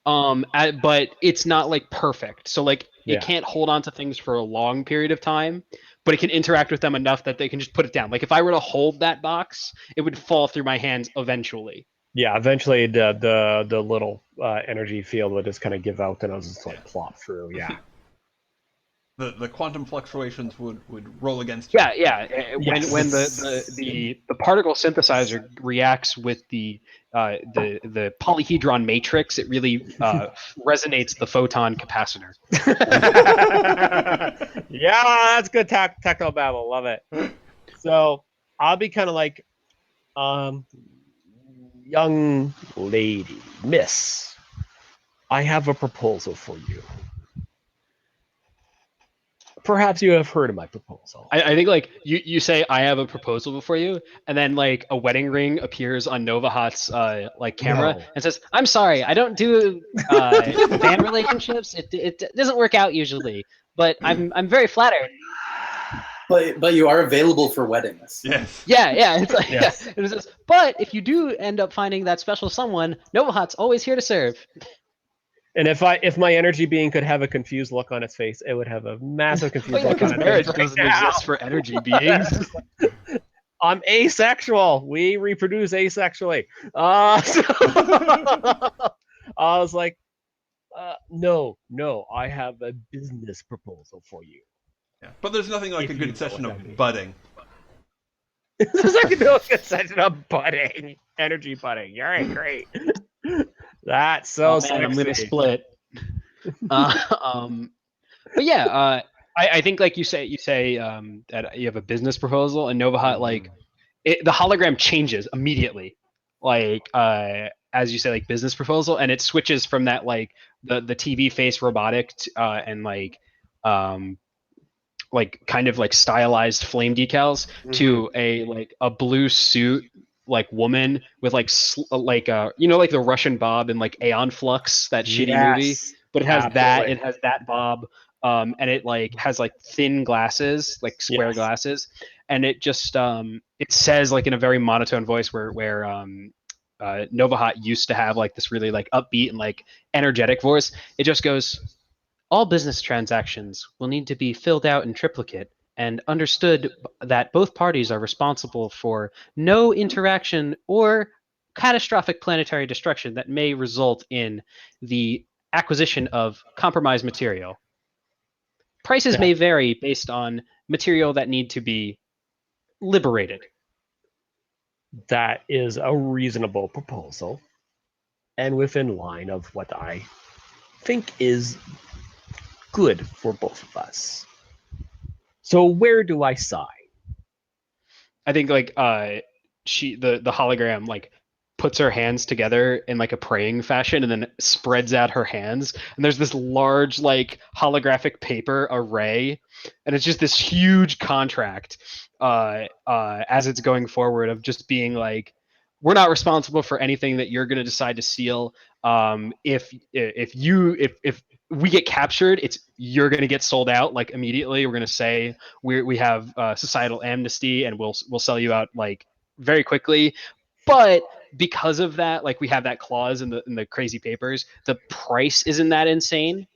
that. But it's not like perfect, so like it can't hold on to things for a long period of time, but it can interact with them enough that they can just put it down. Like if I were to hold that box, it would fall through my hands eventually. Yeah, eventually the little energy field would just kind of give out and it'll just like plop through. Yeah. The quantum fluctuations would roll against you. Yeah. When the particle synthesizer reacts with the polyhedron matrix, it really resonates the photon capacitor. Yeah, that's good techno babble. Love it. So I'll be kind of like, young lady, miss, I have a proposal for you. Perhaps you have heard of my proposal. I think like you say I have a proposal for you, and then like a wedding ring appears on Novahat's like camera No. and says, "I'm sorry, I don't do fan relationships. It doesn't work out usually, but I'm very flattered." But you are available for weddings. Yes. Yeah. It's like Yes. it says, but if you do end up finding that special someone, Novahat's always here to serve. And if my energy being could have a confused look on its face, it would have a massive Oh confused yeah, look on because its marriage face right doesn't now. exist for energy beings. I'm asexual. We reproduce asexually. So I was like, no, I have a business proposal for you. Yeah. But there's nothing like If a you good know session what I of mean. budding. There's like no session of budding, energy budding. All right, great. That's so Oh sexy. man, I'm gonna split. But yeah, I think like you say that you have a business proposal, and Novahat like the hologram changes immediately, like as you say, like business proposal, and it switches from that like the TV face robotic and like kind of like stylized flame decals to a like a blue suit like woman with like like you know like the Russian Bob in like Aeon Flux, that shitty movie, Yes, but it has that, absolutely. it has that Bob, and it like has like thin glasses, like square Yes. glasses, and it just it says like in a very monotone voice where Novahat used to have like this really like upbeat and like energetic voice. It just goes, all business transactions will need to be filled out in triplicate and understood that both parties are responsible for no interaction or catastrophic planetary destruction that may result in the acquisition of compromised material. Prices may vary based on material that need to be liberated. That is a reasonable proposal and within line of what I think is good for both of us. So where do I sign? I think like the hologram like puts her hands together in like a praying fashion and then spreads out her hands, and there's this large like holographic paper array, and it's just this huge contract as it's going forward of just being like, we're not responsible for anything that you're going to decide to seal. If we get captured, you're going to get sold out like immediately. We're going to say we have societal amnesty, and we'll sell you out like very quickly. But because of that, like we have that clause in the crazy papers, the price isn't that insane.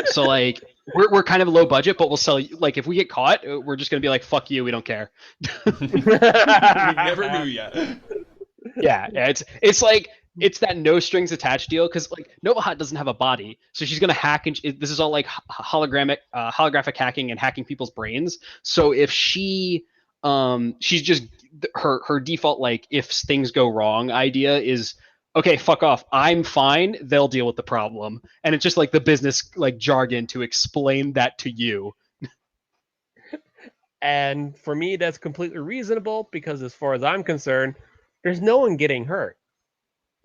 So like we're kind of low budget, but we'll sell you. Like if we get caught, we're just gonna be like, fuck you, we don't care. We never knew yet. Yeah, it's like it's that no strings attached deal, because like Novahat doesn't have a body, so she's gonna hack, and this is all like holographic hacking and hacking people's brains. So if she's just her default like if things go wrong idea is, okay, fuck off, I'm fine, they'll deal with the problem, and it's just like the business like jargon to explain that to you. And for me, that's completely reasonable because, as far as I'm concerned, there's no one getting hurt.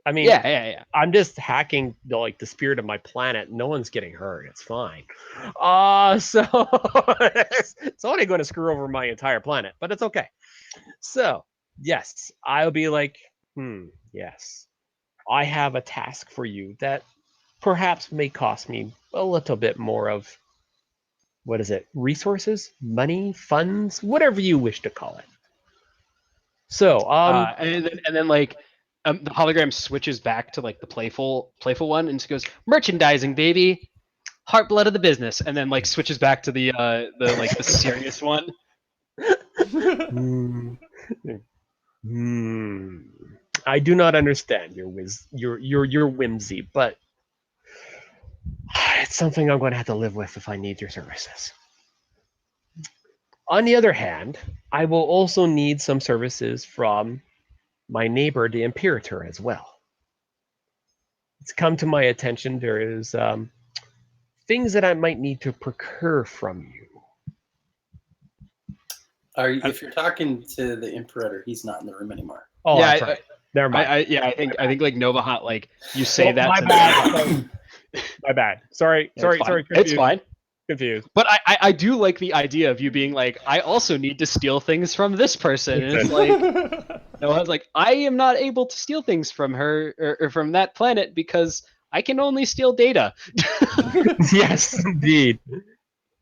I mean, Yeah. I'm just hacking the spirit of my planet. No one's getting hurt. It's fine. So it's only going to screw over my entire planet, but it's okay. So yes, I'll be like, yes, I have a task for you that perhaps may cost me a little bit more of, what is it? Resources, money, funds, whatever you wish to call it. So, and then like the hologram switches back to like the playful one, and just goes, merchandising, baby, heart blood of the business, and then like switches back to the like the serious one. I do not understand your whimsy, but it's something I'm going to have to live with if I need your services. On the other hand, I will also need some services from my neighbor, the Imperator, as well. It's come to my attention there is things that I might need to procure from you. If you're talking to the Imperator, he's not in the room anymore. Oh, Yeah, that's right. Never mind. I think like Novahat, like you say that my to bad. My bad. Sorry. It's fine. confused. But I do like the idea of you being like, I also need to steal things from this person. And it's like, no, I was like, I am not able to steal things from her or from that planet because I can only steal data. Yes, indeed.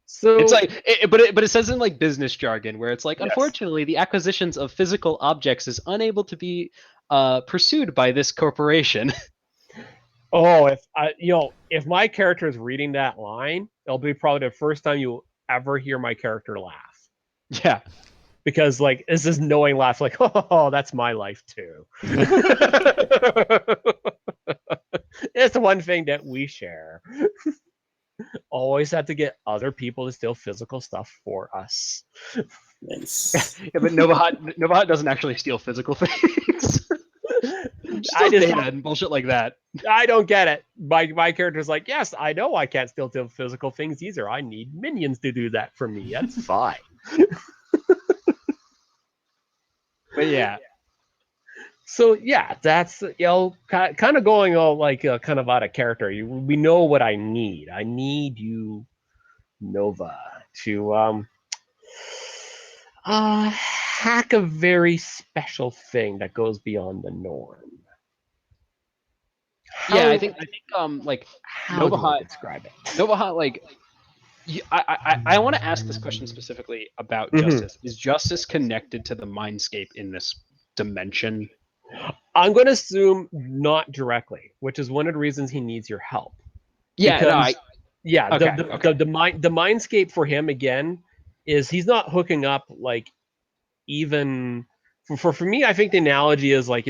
So It's like, but it says in like business jargon where it's like, Yes. unfortunately, the acquisitions of physical objects is unable to be pursued by this corporation. oh, if my character is reading that line, it'll be probably the first time you ever hear my character laugh. Yeah. Because like it's this knowing laugh, like, oh, that's my life too. It's the one thing that we share. Always have to get other people to steal physical stuff for us. Nice. Yeah, but Novahat doesn't actually steal physical things. I Steals data and bullshit like that. I don't get it. My character's like, yes, I know I can't steal physical things either. I need minions to do that for me. That's fine. But yeah. So yeah, that's kind of going all like kind of out of character. We know what I need. I need you, Nova, to hack a very special thing that goes beyond the norm. Yeah, I think like How do I Novahat describe it? Novahat like I want to ask this question specifically about Mhm. justice. Is justice connected to the mindscape in this dimension? I'm going to assume not directly, which is one of the reasons he needs your help. Yeah, no, Because yeah, okay, the mindscape for him again is he's not hooking up like even for me. I think the analogy is like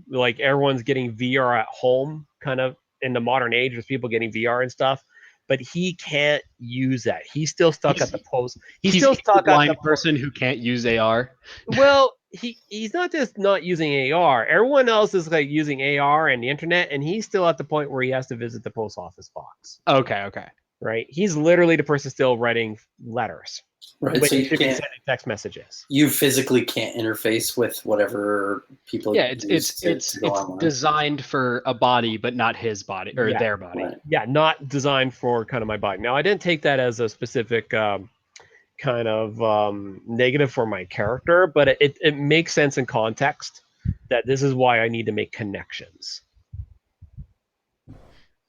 like everyone's getting VR at home, kind of in the modern age with people getting VR and stuff. But he can't use that. He's still stuck at the post. He's still a stuck at blind the person who can't use AR. well, he's not just not using AR. Everyone else is like using AR and the internet, and he's still at the point where he has to visit the post office box. Okay. Right? He's literally the person still writing letters. Right. When So he you should be can't. sending text messages. You physically can't interface with whatever people. Yeah, use it's to go online. designed for a body, but not his body or Yeah, their body. Right. Yeah, not designed for kind of my body. Now, I didn't take that as a specific kind of negative for my character, but it makes sense in context that this is why I need to make connections.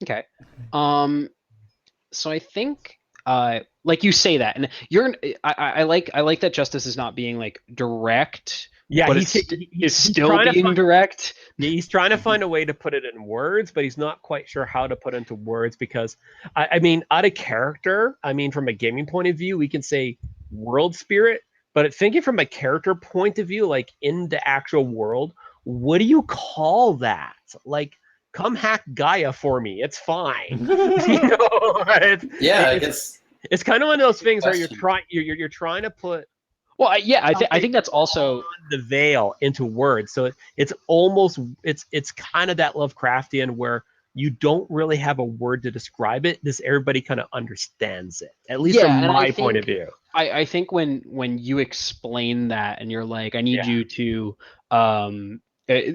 Okay. So I think like you say that, and I like that justice is not being like direct. Yeah, but he's still trying to being direct. Yeah, he's trying to find a way to put it in words, but he's not quite sure how to put it into words because, I mean, out of character, I mean, from a gaming point of view, we can say world spirit, but thinking from a character point of view, like in the actual world, what do you call that? Like, come hack Gaia for me. It's fine. Right? Yeah, I guess. It's kind of one of those things where Question. you're trying to put Well, I think that's also the veil into words. So it's almost it's kind of that Lovecraftian where you don't really have a word to describe it. This everybody kind of understands it, at least from my point of view. I think when you explain that and you're like, I need you to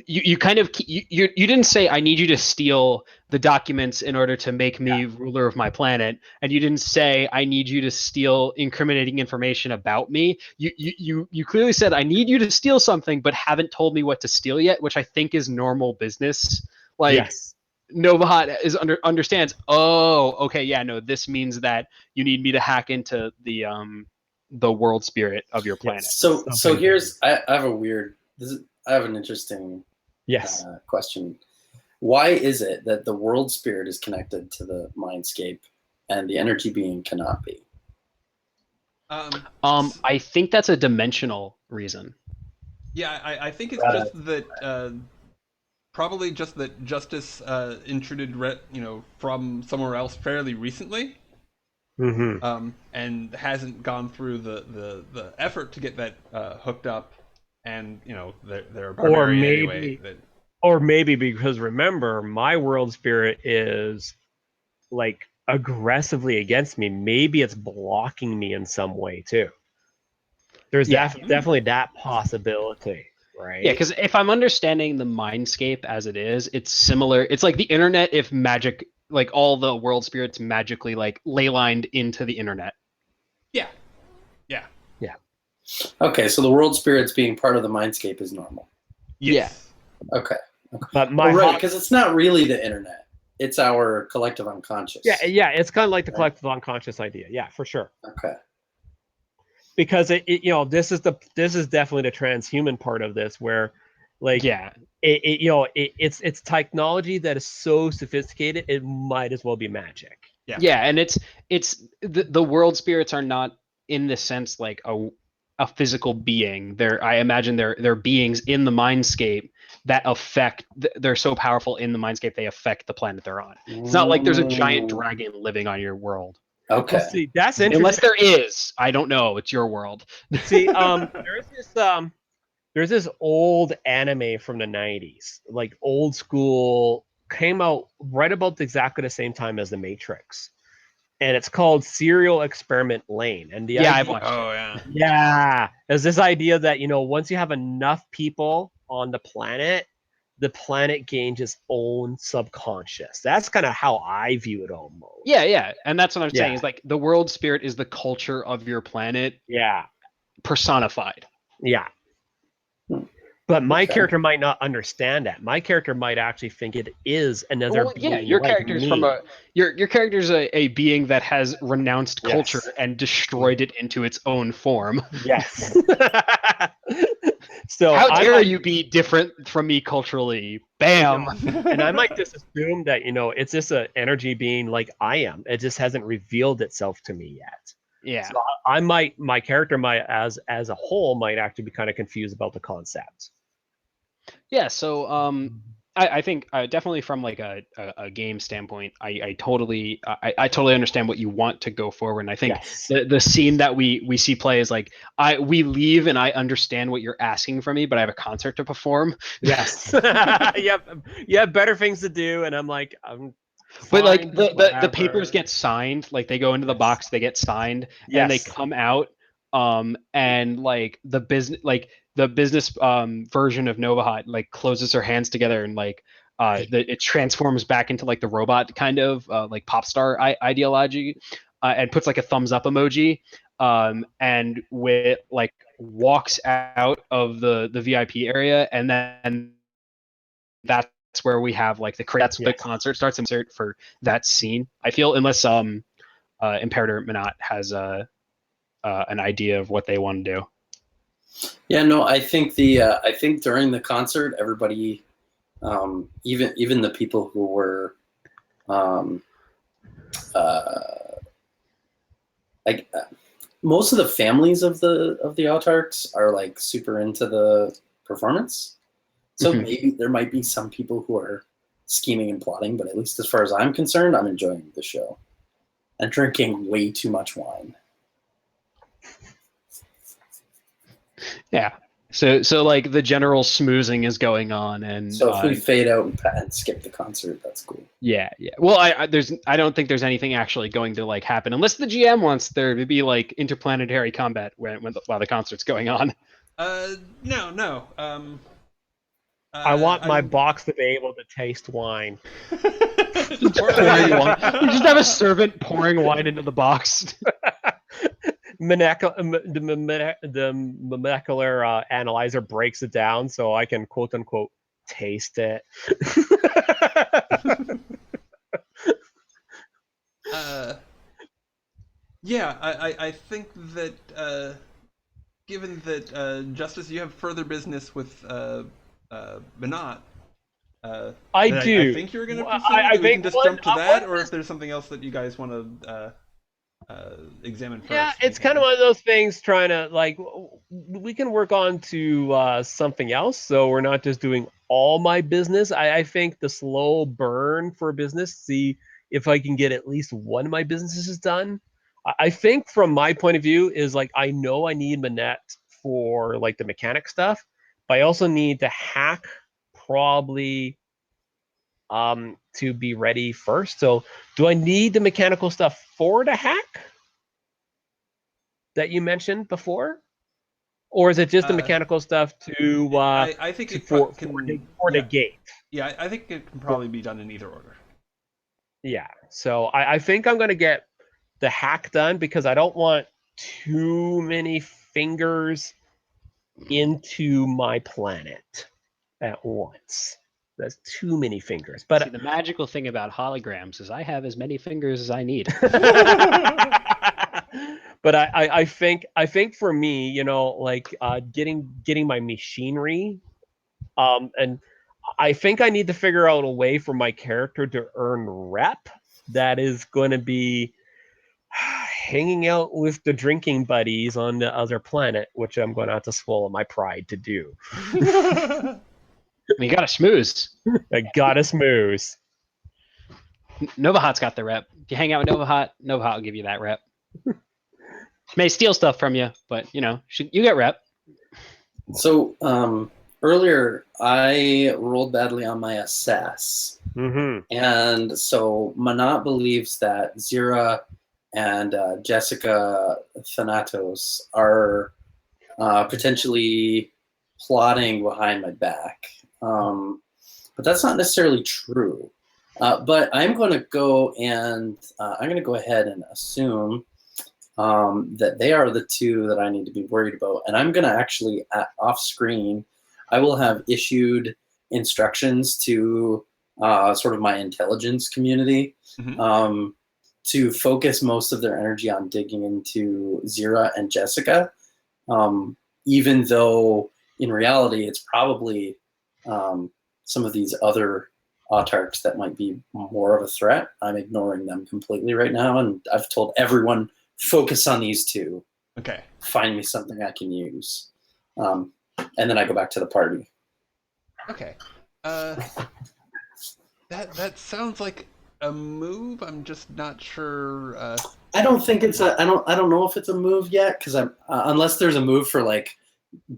you kind of you didn't say I need you to steal the documents in order to make me ruler of my planet, and you didn't say I need you to steal incriminating information about me. You clearly said I need you to steal something, but haven't told me what to steal yet, which I think is normal business. Like Yes. Novahat understands. Oh, okay, yeah, no, this means that you need me to hack into the world spirit of your planet. So here's I have a weird. I have an interesting Yes. question. Why is it that the world spirit is connected to the mindscape and the energy being cannot be? I think that's a dimensional reason. Yeah, I think it's just that probably just that justice intruded from somewhere else fairly recently. Mm-hmm. And hasn't gone through the effort to get that hooked up, and they're a barbarian anyway. Or maybe because remember, my world spirit is like aggressively against me. Maybe it's blocking me in some way too. There's definitely that possibility, right? Yeah, because if I'm understanding the mindscape as it is, it's similar. It's like the internet if magic like all the world spirits magically like ley lined into the internet. Yeah. Okay, so the world spirits being part of the mindscape is normal. Yes. Okay. But my Right, hot- because it's not really the internet. It's our collective unconscious. yeah, it's kind of like the Right. collective unconscious idea. Yeah, for sure. Okay. Because this is definitely the transhuman part of this, where like Yeah. it's technology that is so sophisticated it might as well be magic. Yeah, and it's the world spirits are not in the sense like a physical being. I imagine they're beings in the mindscape that affect. They're so powerful in the mindscape they affect the planet they're on. It's not like there's a giant dragon living on your world. Okay. Well, see, that's interesting. Unless there is, I don't know. It's your world. See, there's this old anime from the 90s, like old school, came out right about exactly the same time as The Matrix. And it's called Serial Experiment Lane. And the Yeah, idea, I've watched Oh it. yeah. yeah, there's this idea that once you have enough people on the planet gains its own subconscious. That's kind of how I view it almost. Yeah, and that's what I'm saying. Yeah. Is like the world spirit is the culture of your planet Yeah. personified. Yeah. Hmm. But my Okay. character might not understand that. My character might actually think it is another Well, being yeah, your like character's me. from your character's a being that has renounced Yes. culture and destroyed it into its own form. Yes. So How I dare might, you be different from me culturally? Bam. and I might just assume that it's just an energy being like I am. It just hasn't revealed itself to me yet. Yeah. So my character might, as a whole, might actually be kind of confused about the concept. Yeah, so I think definitely from like a game standpoint, I totally understand what you want to go forward, and I think Yes. the scene that we see play is like we leave and I understand what you're asking from me, but I have a concert to perform. Yes. You have better things to do, and I'm like, But like fine, the whatever. papers get signed, like they go into the Yes. box, they get signed, and Yes. they come out, and like the business version of Novahot like closes her hands together and like it transforms back into like the robot kind of like pop star ideology, and puts like a thumbs up emoji, and with like walks out of the VIP area, and then that's where we have like the Yes. concert starts insert for that scene. I feel unless Imperator Minot has an idea of what they want to do. Yeah, no, I think I think during the concert, everybody, even the people who were, like most of the families of the autarchs are like super into the performance. So Mhm. maybe there might be some people who are scheming and plotting, but at least as far as I'm concerned, I'm enjoying the show and drinking way too much wine. Yeah. So like the general smoozing is going on, and So if we fade out and skip the concert, that's cool. yeah. Well, I don't think there's anything actually going to like happen unless the GM wants there to be like interplanetary combat while the concert's going on. No. I want my box to be able to taste wine. Just pouring wine. You just have a servant pouring wine into the box. The molecular analyzer breaks it down so I can quote unquote taste it. Yeah, I think that given that Justice, you have further business with Minot. I that do. I think you're going to Well, pursue. I we think can just one- jump to I that, want or this- if there's something else that you guys want to examine first. Yeah, it's kind of one of those things trying to like we can work on to something else, so we're not just doing all my business. I think the slow burn for business, see if I can get at least one of my businesses done. I think from my point of view is like I know I need Manette for like the mechanic stuff, but I also need to hack probably to be ready first. So do I need the mechanical stuff for the hack that you mentioned before, or is it just the mechanical stuff to I think to it for can the yeah, gate? yeah. I think it can probably be done in either order. Yeah. So I think I'm gonna get the hack done because I don't want too many fingers into my planet at once. That's too many fingers. See, But the magical thing about holograms is I have as many fingers as I need. but I think for me, like getting my machinery, and I think I need to figure out a way for my character to earn rep that is going to be hanging out with the drinking buddies on the other planet, which I'm going to have to swallow my pride to do. You got to schmooze. I gotta smooth. Novahot's got the rep. If you hang out with Novahat will give you that rep. She may steal stuff from you, but you get rep. So earlier, I rolled badly on my assess. Mm-hmm. And so Manat believes that Zira and Jessica Thanatos are potentially plotting behind my back. But that's not necessarily true. But I'm going to go ahead and assume that they are the two that I need to be worried about. And I'm going to actually, off screen, I will have issued instructions to sort of my intelligence community to focus most of their energy on digging into Zira and Jessica, even though in reality it's probably some of these other autarchs that might be more of a threat. I'm ignoring them completely right now, and I've told everyone, focus on these two. Okay. Find me something I can use. And then I go back to the party. Okay. That sounds like a move. I'm just not sure. I don't think it's I don't know if it's a move yet, because I'm unless there's a move for like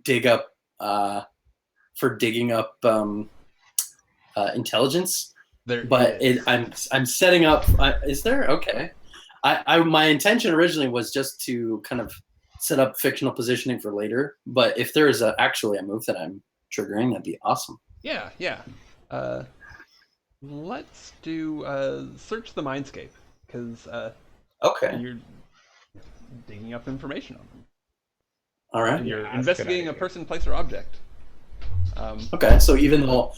digging up intelligence. There, But I'm setting up. Is there? Okay. My intention originally was just to kind of set up fictional positioning for later. But if there is actually a move that I'm triggering, that'd be awesome. Yeah. Let's do search the mindscape, because Okay. you're digging up information on them. All right. And you're Yeah, that's a good investigating a idea. person, place, or object. Okay. So even though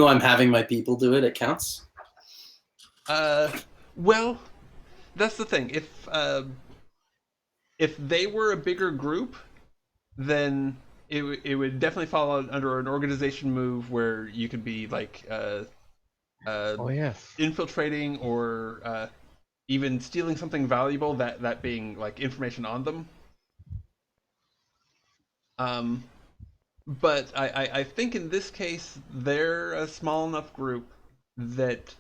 I'm having my people do it, it counts. Well, that's the thing. If they were a bigger group, then it would definitely fall under an organization move where you could be like Oh yes. infiltrating or even stealing something valuable, that being like information on them. But I think in this case they're a small enough group that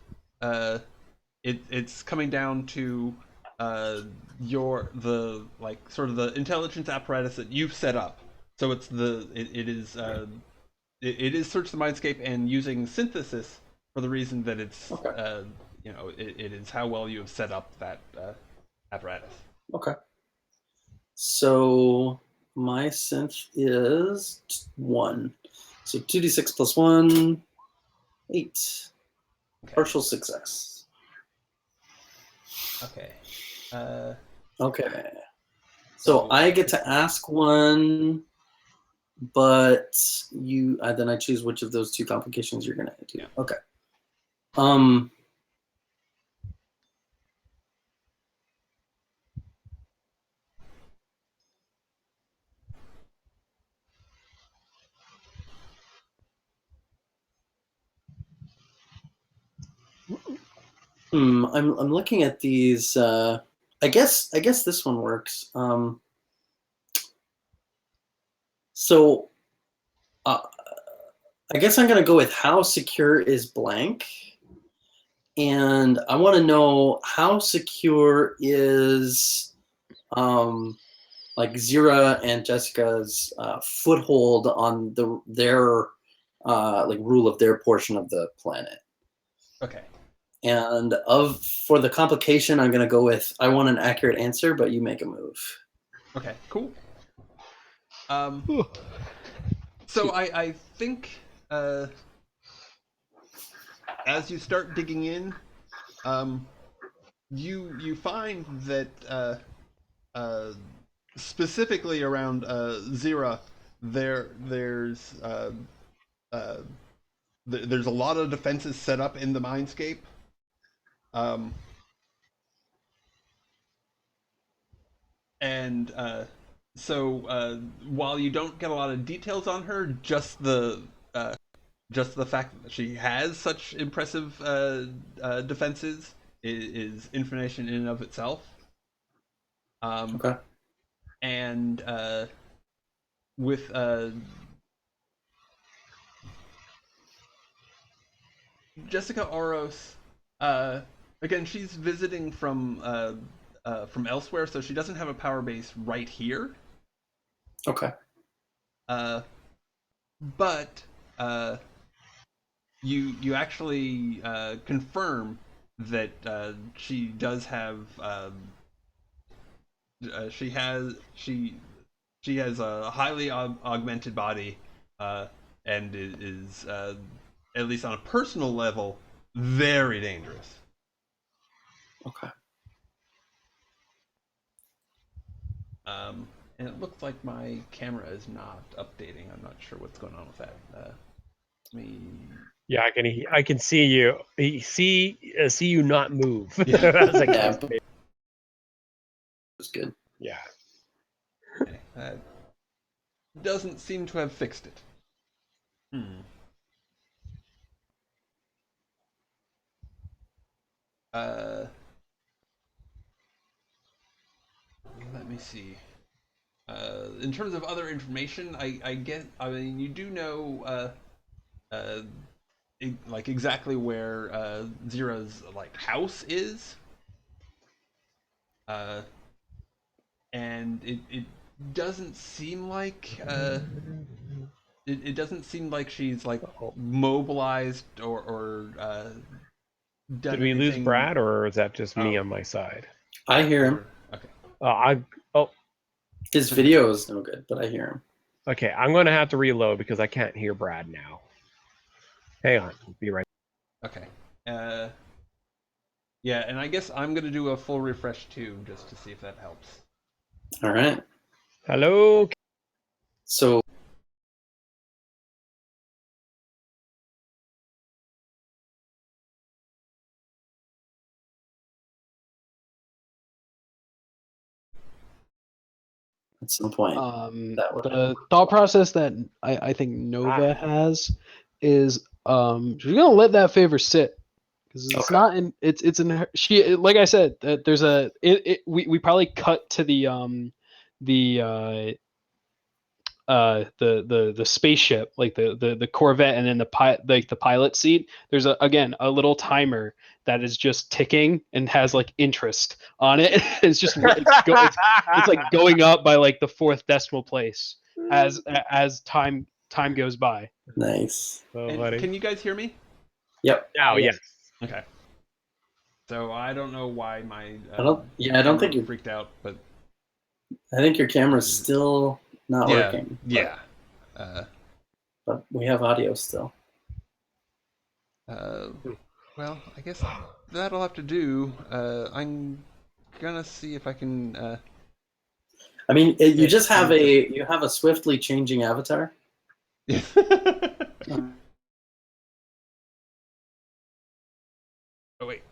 it's coming down to the sort of the intelligence apparatus that you've set up. So it is search the mindscape and using synthesis for the reason that it's Okay. it is how well you have set up that apparatus. Okay. So my synth is 1. So 2d6 plus 1, 8. Okay. Partial success. Okay. Okay. So I get to ask one, but then I choose which of those two complications you're gonna do. Yeah. Okay. I'm looking at these. I guess this one works. So I guess I'm gonna go with how secure is blank, and I want to know how secure is like Zira and Jessica's foothold on their like rule of their portion of the planet. Okay. And for the complication, I'm gonna go with I want an accurate answer, but you make a move. Okay. Cool. So I think as you start digging in, You find that uh, specifically around Zira, uh, there's a lot of defenses set up in the mindscape. Um, and so while you don't get a lot of details on her, just the fact that she has such impressive defenses is information in and of itself. Okay. And with Jessica Oros, uh, again, she's visiting from elsewhere, so she doesn't have a power base right here. Okay. But you actually confirm that she does have she has a highly augmented body, and is at least on a personal level very dangerous. Okay. And it looks like my camera is not updating. I'm not sure what's going on with that. Let me. Yeah, I can see you. See you not move. Yeah. As I Yeah, can but say. it's good. Yeah. Okay, that doesn't seem to have fixed it. Uh, Let me see. In terms of other information, I get. I mean, you do know, uh, like exactly where Zira's like house is, uh, and it doesn't seem like it doesn't seem like she's like Oh. mobilized or Did done we lose anything. Brad, or is that just me Oh. on my side? I hear him. Okay. Oh, His video is no good, but I hear him. okay. I'm going to have to reload because I can't hear Brad now. Hang on. Be right. Okay. Yeah, and I guess I'm gonna do a full refresh too, just to see if that helps. All right. Hello. So at some point, that would The thought process that I think Nova has is she's gonna let that favor sit because it's Okay. not in it's in her, she like I said that there's a we probably cut to the the spaceship, like the Corvette, and then the pilot seat. There's a little timer that is just ticking and has like interest on it. It's like going up by like the fourth decimal place as time goes by. Nice. So And funny. can you guys hear me? Yep. Now, Yes. yes. Okay. So I don't know why my I don't camera think you're. freaked out, but I think your camera's still not working. yeah. But we have audio still. Well, I guess that'll have to do. I'm gonna see if I can. I mean, you just have change you have a swiftly changing avatar. Oh wait.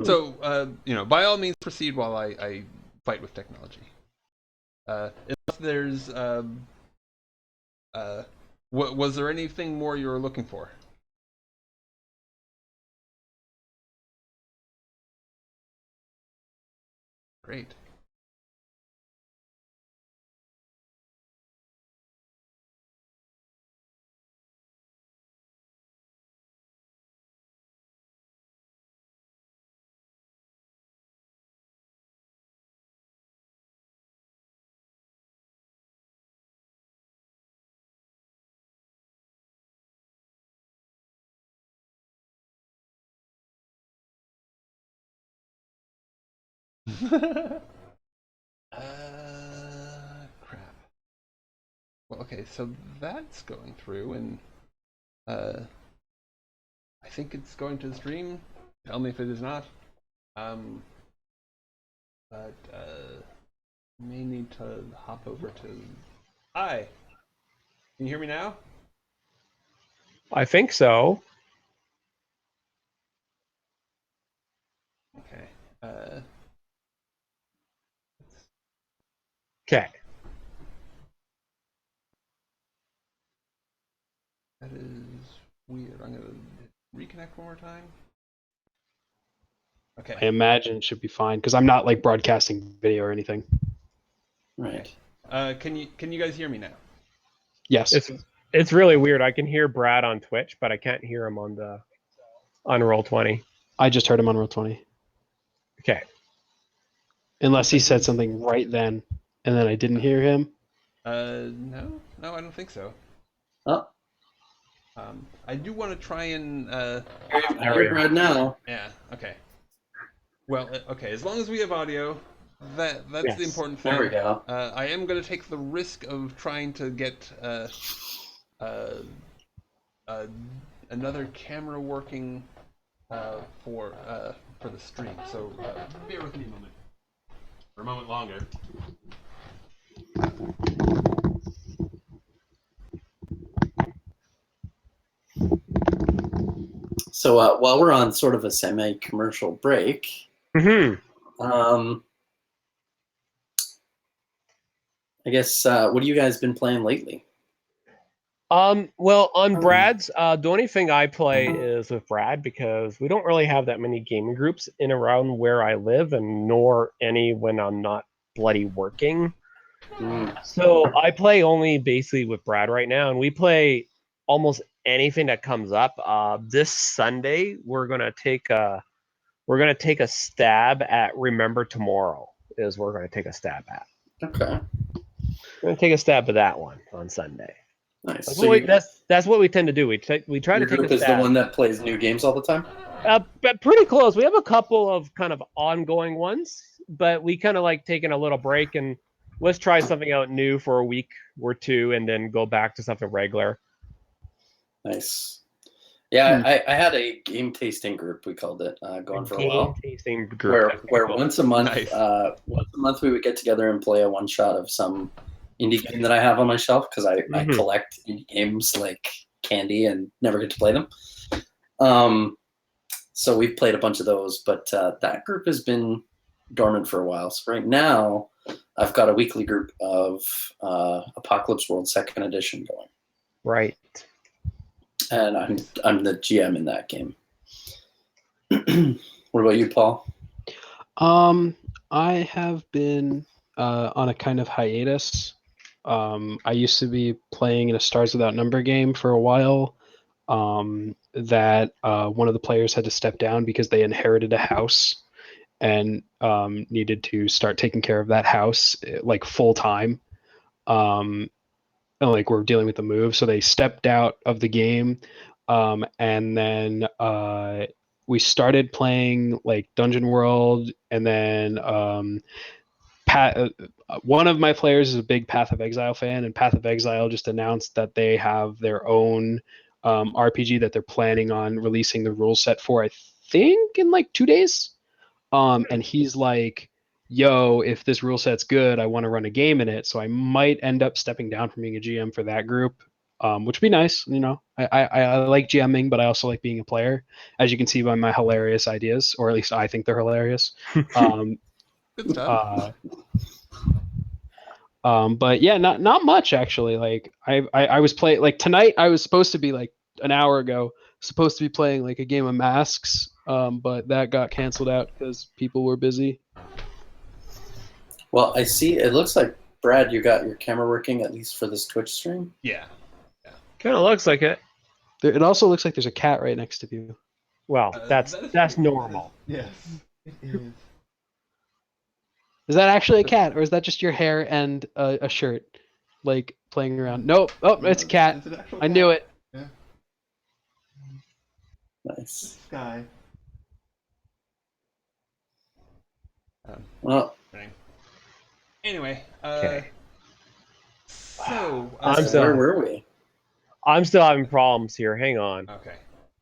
So by all means, proceed while I fight with technology. If there's was there anything more you were looking for? Great. Crap. Well, okay, so that's going through, and I think it's going to the stream. Tell me if it is not. But may need to hop over to. Hi. Can you hear me now? I think so. Okay. Okay. That is weird. I'm gonna reconnect one more time. Okay. I imagine it should be fine because I'm not like broadcasting video or anything. Right. Can you guys hear me now? Yes. It's really weird. I can hear Brad on Twitch, but I can't hear him on Roll20. I just heard him on Roll20. Okay. Unless he said something right then, and then I didn't hear him. No, I don't think so. Oh, I do want to try and. you're Brad now. Yeah. Okay. Well, okay. As long as we have audio, that's Yes. the important thing. There we go. I am going to take the risk of trying to get another camera working for the stream. So bear with me a moment. For a moment longer. So while we're on sort of a semi-commercial break, Mm-hmm. I guess what have you guys been playing lately? Well, on Brad's, the only thing I play is with Brad because we don't really have that many gaming groups in around where I live, and nor any when I'm not bloody working. So I play only basically with Brad right now, and we play almost anything that comes up. This Sunday we're gonna take a stab at Remember Tomorrow. Is we're gonna take a stab at. Okay, We're gonna take a stab at that one on Sunday. nice. That's, So that's what we tend to do. We try your to take group a is the stab. one that plays new games all the time? But pretty close. We have a couple of kind of ongoing ones, but we kind of like taking a little break and let's try something out new for a week or two, and then go back to something regular. Nice. Yeah, I had a game tasting group, we called it, going for a while. Tasting group. Where once a month, Nice. we would get together and play a one shot of some indie game that I have on my shelf because I Mhm. collect indie games like candy and never get to play them. So we've played a bunch of those, but that group has been dormant for a while. So right now, I've got a weekly group of Apocalypse World Second Edition going, Right. and I'm the GM in that game. What about you, Paul? I have been on a kind of hiatus. I used to be playing in a Stars Without Number game for a while. That one of the players had to step down because they inherited a house and needed to start taking care of that house like full time. And like we're dealing with the move, so they stepped out of the game, and then we started playing like Dungeon World, and then one of my players is a big Path of Exile fan, and Path of Exile just announced that they have their own RPG that they're planning on releasing the rule set for, I think, in like 2 days. And he's like, yo, if this rule set's good, I want to run a game in it. So I might end up stepping down from being a GM for that group, which would be nice. You know, I like GMing, but I also like being a player, as you can see by my hilarious ideas, or at least I think they're hilarious. Good stuff. But yeah, not much actually. Like I was playing like tonight. I was supposed to be like an hour ago supposed to be playing like a game of Masks, but that got canceled out because people were busy. Well, I see. It looks like Brad, you got your camera working at least for this Twitch stream. Yeah. Kind of looks like it. It also looks like there's a cat right next to you. Well, that's normal. Yes, it is. Is that actually a cat, or is that just your hair and a shirt, like playing around? Nope. Oh, it's a cat. It's an actual I knew it. Yeah. Nice. Sky. Well, Anyway, Okay. so I'm where were we? I'm still having problems here. Hang on. okay.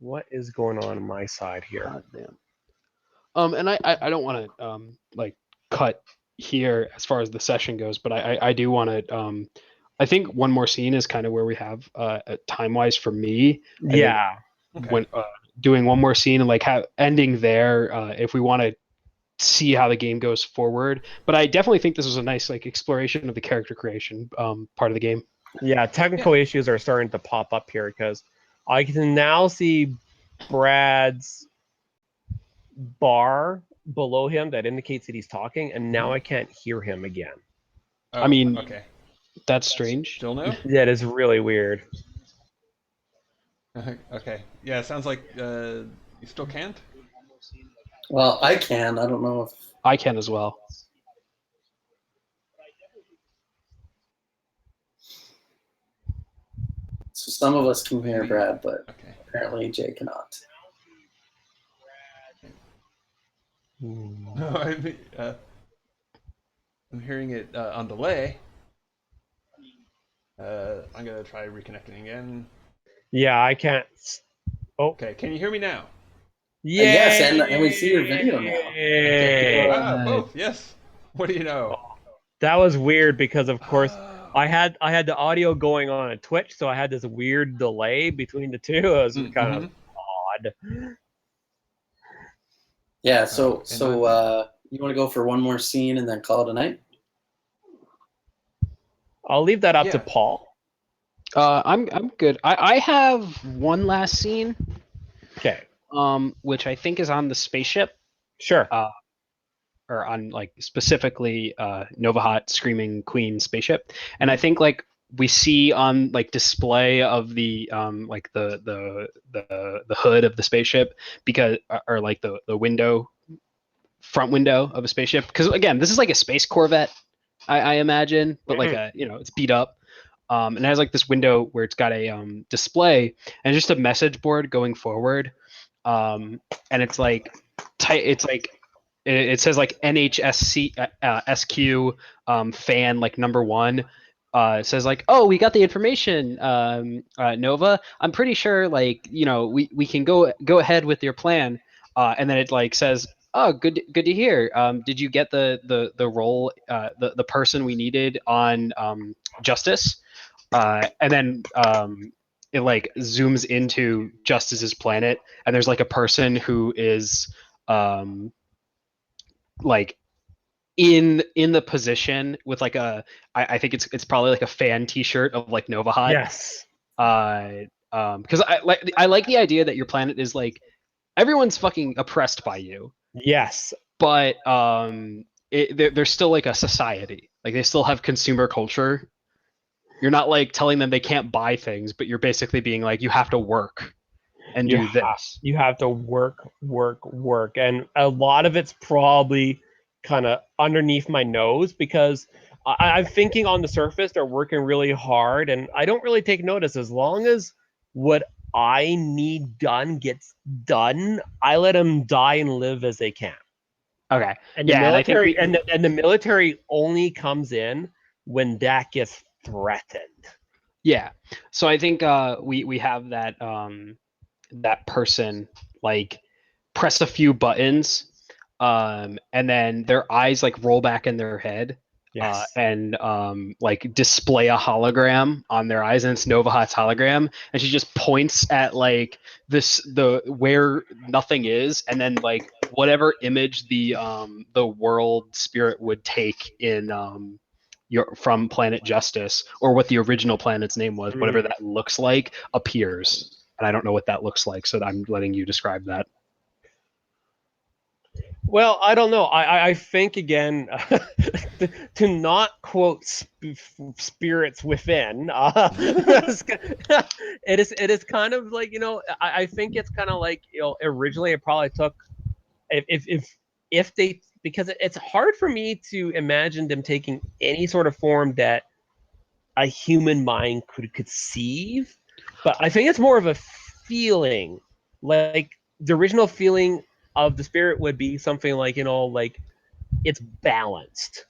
What is going on my side here? God damn. And I don't want to like cut here as far as the session goes, but I do want to I think one more scene is kind of where we have time wise for me. I think Yeah. Okay. when doing one more scene and like ending there if we want to see how the game goes forward. But I definitely think this was a nice like exploration of the character creation part of the game. Yeah, technical issues are starting to pop up here because I can now see Brad's bar below him that indicates that he's talking, and now I can't hear him again. Oh, I mean, okay. That's strange. Still no? That is really weird. Okay. Yeah, it sounds like you still can't? Well, I can. I don't know if I can as well. so. Some of us can hear Maybe. Brad, but Okay. apparently Jay cannot. No, I'm hearing it on delay. I'm gonna try reconnecting again. Yeah, I can't. Okay, can you hear me now? Yeah. Yes, and we see your video now. Okay. Wow, Right. both. Yes. What do you know? That was weird because, of course, Oh. I had the audio going on a Twitch, so I had this weird delay between the two. It was kind of odd. Yeah. Oh, So you want to go for one more scene and then call it a night? I'll leave that up to Yeah. Paul. I'm good. I have one last scene, Okay. which I think is on the spaceship, Sure. or on like specifically Nova Hot Screaming Queen spaceship, and I think like we see on like display of the like the hood of the spaceship because or like the front window of a spaceship, because again this is like a space Corvette I imagine, but like a it's beat up. And it has like this window where it's got a display and just a message board going forward, and it's like it's like it says like NHSC SQ fan like #1. It says like, oh, we got the information, Nova. I'm pretty sure like we can go ahead with your plan. And then it like says, oh, good to hear. Did you get the role, the person we needed on Justice? And then it like zooms into Justice's planet, and there's like a person who is like in the position with like I think it's probably like a fan T-shirt of like Nova Hot. Yes. Because I like the idea that your planet is like everyone's fucking oppressed by you, Yes. but they're still like a society. Like they still have consumer culture. You're not like telling them they can't buy things, but you're basically being like, you have to work and do this. You have to work, and a lot of it's probably kind of underneath my nose because I'm thinking on the surface they're working really hard, and I don't really take notice as long as what I need done gets done. I let them die and live as they can. Okay. And Yeah, the and I think military and the military only comes in when that gets threatened. yeah. So I think we have that that person like press a few buttons, and then their eyes like roll back in their head, Yes. and like display a hologram on their eyes, and it's Nova Hot's hologram, and she just points at like the where nothing is, and then like whatever image the world spirit would take in from Planet Justice, or what the original planet's name was, whatever that looks like, appears. And I don't know what that looks like, so I'm letting you describe that. Well, I don't know. I think again to not quote spirits within. It is kind of like I think it's kind of like originally it probably took if they, because it's hard for me to imagine them taking any sort of form that a human mind could conceive, but I think it's more of a feeling, like the original feeling of the spirit would be something like like it's balanced,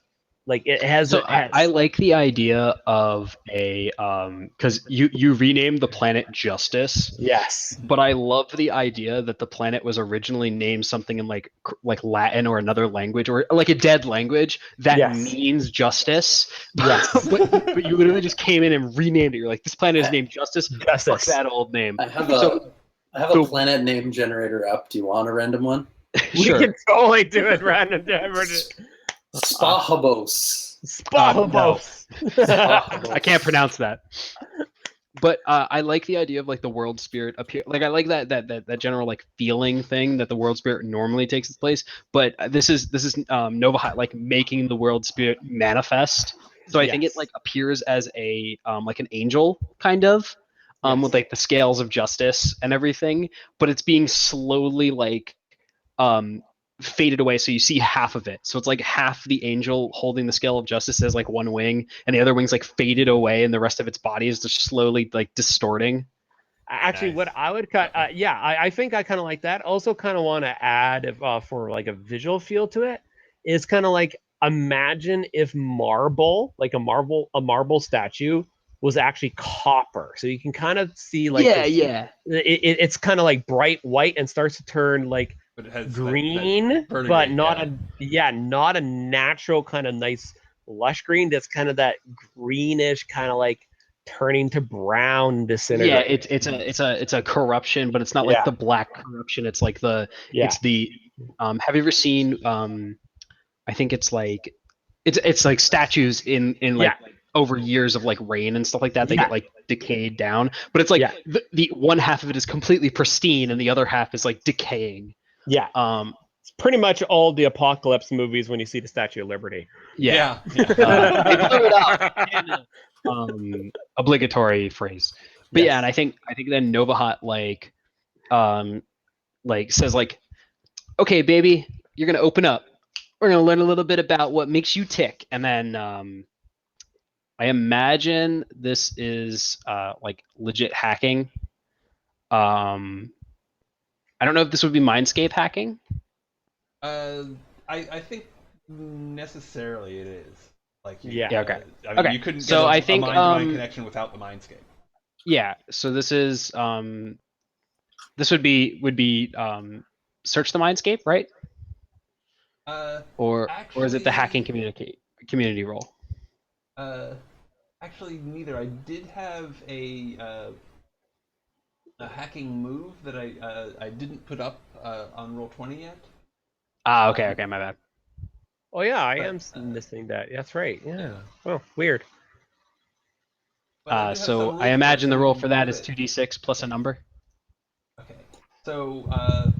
Like it has. So It has. I like the idea of a because you renamed the planet Justice, Yes. but I love the idea that the planet was originally named something in like Latin or another language or like a dead language that Yes. means justice. Yes. but you literally just came in and renamed it. You're like, this planet is named Justice. Fuck Justice. that old name. I have So a planet name generator up. Do you want a random one? We sure. can totally do it random. Spahobos. Spahobos. I can't pronounce that. But I like the idea of like the world spirit appear. Like I like that general like feeling thing that the world spirit normally takes its place. But this is Nova like making the world spirit manifest. So I think it Yes. like appears as a like an angel kind of Yes. with like the scales of justice and everything. But it's being slowly like um faded away, so you see half of it, so it's like half the angel holding the scale of justice as like one wing and the other wing's like faded away and the rest of its body is just slowly like distorting. Actually, Nice. what I would cut, yeah, I think I kind of like that. Also, kind of want to add, if, for like a visual feel to it, is kind of like imagine if marble, like a marble statue, was actually copper. So you can kind of see like it's kind of like bright white and starts to turn like But it has green, that but verdigris, not yeah. not a natural kind of nice lush green. That's kind of that greenish kind of like turning to brown disintegrate. It's a corruption, but it's not like Yeah. the black corruption. It's like Yeah. it's the have you ever seen I think it's like statues in like over years of like rain and stuff like that, they get like decayed down, but it's like the one half of it is completely pristine and the other half is like decaying. Yeah. It's pretty much all the apocalypse movies when you see the Statue of Liberty. Yeah. Yeah. They blew it up. Obligatory phrase. But yeah, and I think then Novahat like says like, okay, baby, you're gonna open up. We're gonna learn a little bit about what makes you tick, and then I imagine this is like legit hacking. I don't know if this would be Mindscape hacking. I think necessarily it is. Like, Yeah, okay. I mean, Okay. you couldn't get So I a think mind-to-mind connection without the mindscape. yeah. So this is this would be search the Mindscape, right? Or is it the hacking Actually, community role? actually, neither. I did have a hacking move that I didn't put up on Roll20 yet. Ah, okay, my bad. Oh yeah, I But, am missing that. That's right. Yeah. Oh, weird. But I do have So some I rules for it, imagine so the we roll can for go that through is it. 2d6 plus a number. Okay. So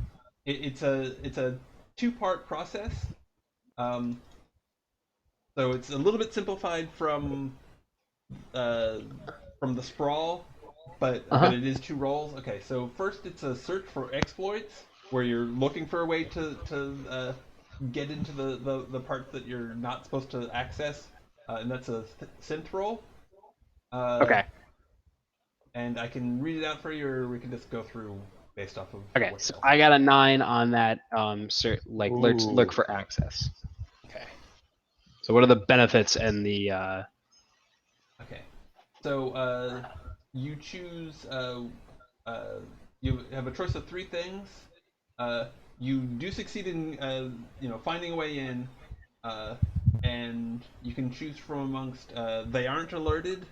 it's a two-part process. Um, so it's a little bit simplified uh, from the sprawl, but it is two rolls. Okay, so first it's a search for exploits, where you're looking for a way to get into the parts that you're not supposed to access, and that's a synth roll. Okay. And I can read it out for you, or we can just go through based off of Okay. what So else. I got a 9 on that. Like look for access. Okay. So what are the benefits and the? Okay. So you choose. You have a choice of three things. You do succeed in finding a way in, uh, and you can choose from amongst. They aren't alerted.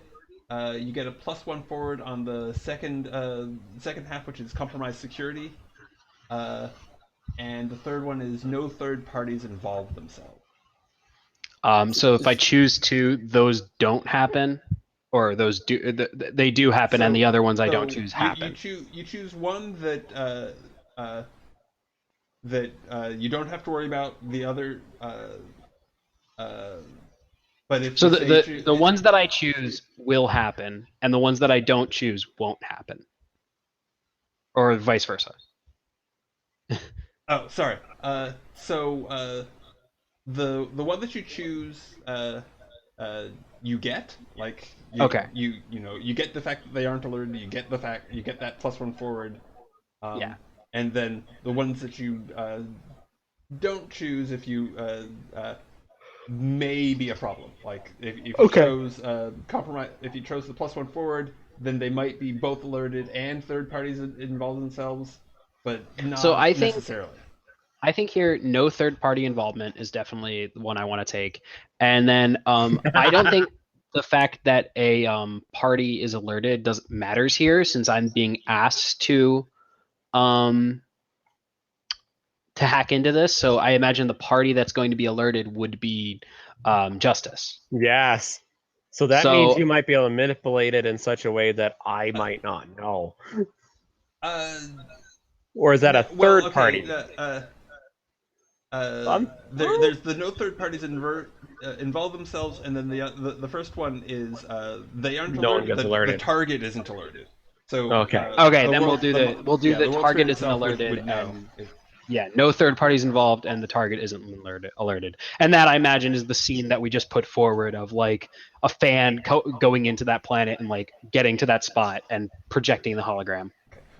You get a +1 forward on the second half, which is compromised security. And the third one is no third parties involve themselves. So if I choose to, those don't happen, or those they do happen, and the other ones I don't choose happen. You choose one that you don't have to worry about. The other, but if So you say the ones that I choose will happen, and the ones that I don't choose won't happen, or vice versa. oh, sorry. The one that you choose, you get like Okay. you get the fact that they aren't alerted. You get that +1 forward. Yeah. And then the ones that you don't choose, if you may be a problem. Like if you Okay. chose compromise, if you chose the +1 forward, then they might be both alerted and third parties involved themselves, but So not necessarily. I think here no third party involvement is definitely the one I want to take, and then I don't think the fact that a party is alerted does matters here since I'm being asked to hack into this. So I imagine the party that's going to be alerted would be Justice. Yes. So that means So you might be able to manipulate it in such a way that I might not know. Uh, Or is that a well, third okay. party? Um, There's the no third parties involve themselves, and then the first one is they aren't No one alerted. gets The alerted. target isn't alerted. So Okay. okay, the then world we'll do yeah, the the world target spirit isn't itself alerted would know. and yeah, no third parties involved and the target isn't alerted. And that I imagine is the scene that we just put forward of like a fan going into that planet and like getting to that spot and projecting the hologram.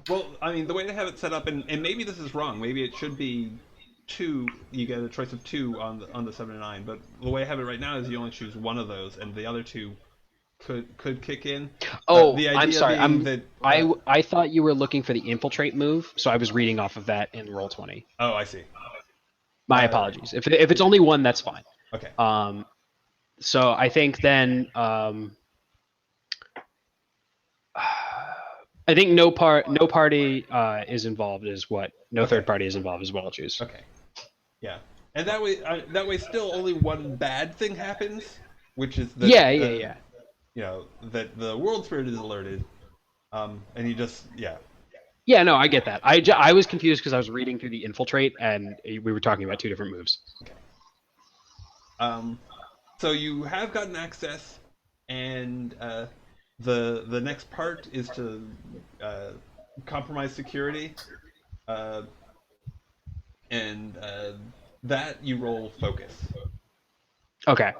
Well, I mean, the way they have it set up, and maybe this is wrong. Maybe it should be two. You get a choice of two on the 7 and 9. But the way I have it right now is you only choose one of those, and the other two could kick in. Oh, The I'm idea sorry. being that. I thought you were looking for the infiltrate move, so I was reading off of that in roll 20. Oh, I see. My apologies. If it's only one, that's fine. Okay. So I think then I think no party is involved is what no Okay. third party is involved is what I'll choose. Okay. Yeah, and that way, still only one bad thing happens, which is that Yeah. you know that the world spirit is alerted, and you just Yeah, no, I get that. I was confused because I was reading through the infiltrate and we were talking about two different moves. Okay. So you have gotten access, and the next part is to compromise security, uh, and that you roll focus. Okay.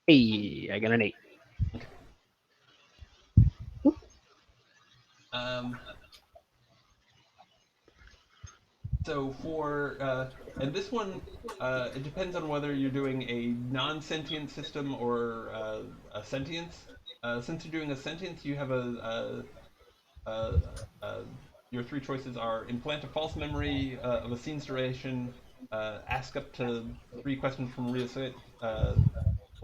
Hey, I got an 8. Okay. Um, So for and this one, it depends on whether you're doing a non-sentient system or a sentience. Since you're doing a sentience, you have uh, your three choices are implant a false memory of a scene's duration, ask up to three questions from research. Well,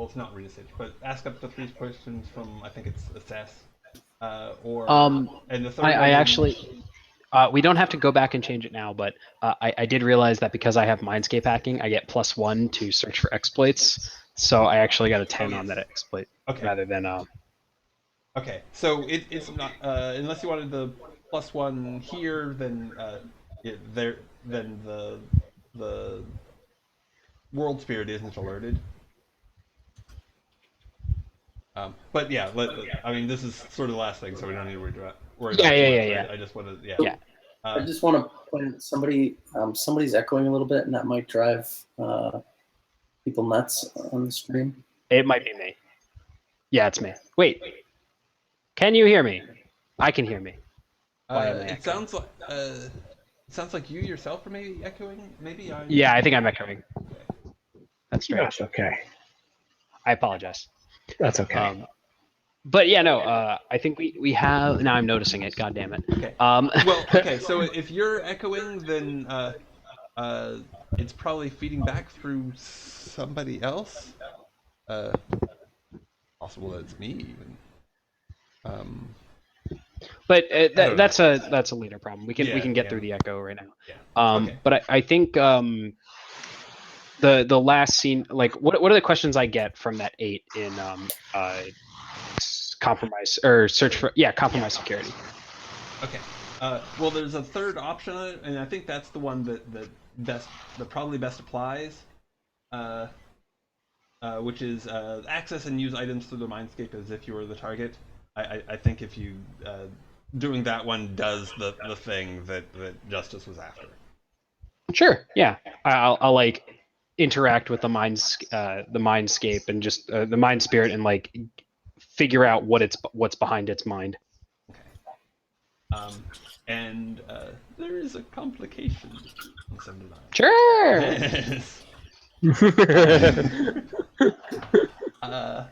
it's not research, but ask up to three questions from I think it's assess. Or and the third I one would actually we don't have to go back and change it now, but I did realize that because I have Mindscape hacking, I get +1 to search for exploits. So I actually got a 10 on yes. that exploit Okay. rather than Okay, so it's not unless you wanted the +1 here, then then the world spirit isn't alerted. But yeah, I mean this is sort of the last thing, so we don't need to worry about it too much. yeah. I just want to Yeah. I just want to point out somebody's echoing a little bit, and that might drive people nuts on the stream. It might be me. Yeah, it's me. Wait. Can you hear me? I can hear me. Why am I it echoing? sounds like you yourself are maybe echoing. Maybe I'm. Yeah, I think I'm echoing. Okay. That's strange. That's okay. I apologize. That's okay. But yeah, no. I think we have. Now I'm noticing it. God damn it. Okay. Well, okay. So if you're echoing, then it's probably feeding back through somebody else. Possible that it's me even. But that's a later problem. We can get through the echo right now. Yeah. Okay. But I think the last scene, like what are the questions I get from that 8 in compromise or search for compromise security. Okay. Well, there's a third option on it, and I think that's the one that probably best applies. Which is access and use items through the mindscape as if you were the target. I think if you doing that one does the thing that Justice was after. Sure. Yeah. I'll like interact with the mindscape and just the mind spirit and like figure out what's behind its mind. Okay. and there is a complication. Sure. Yes. uh,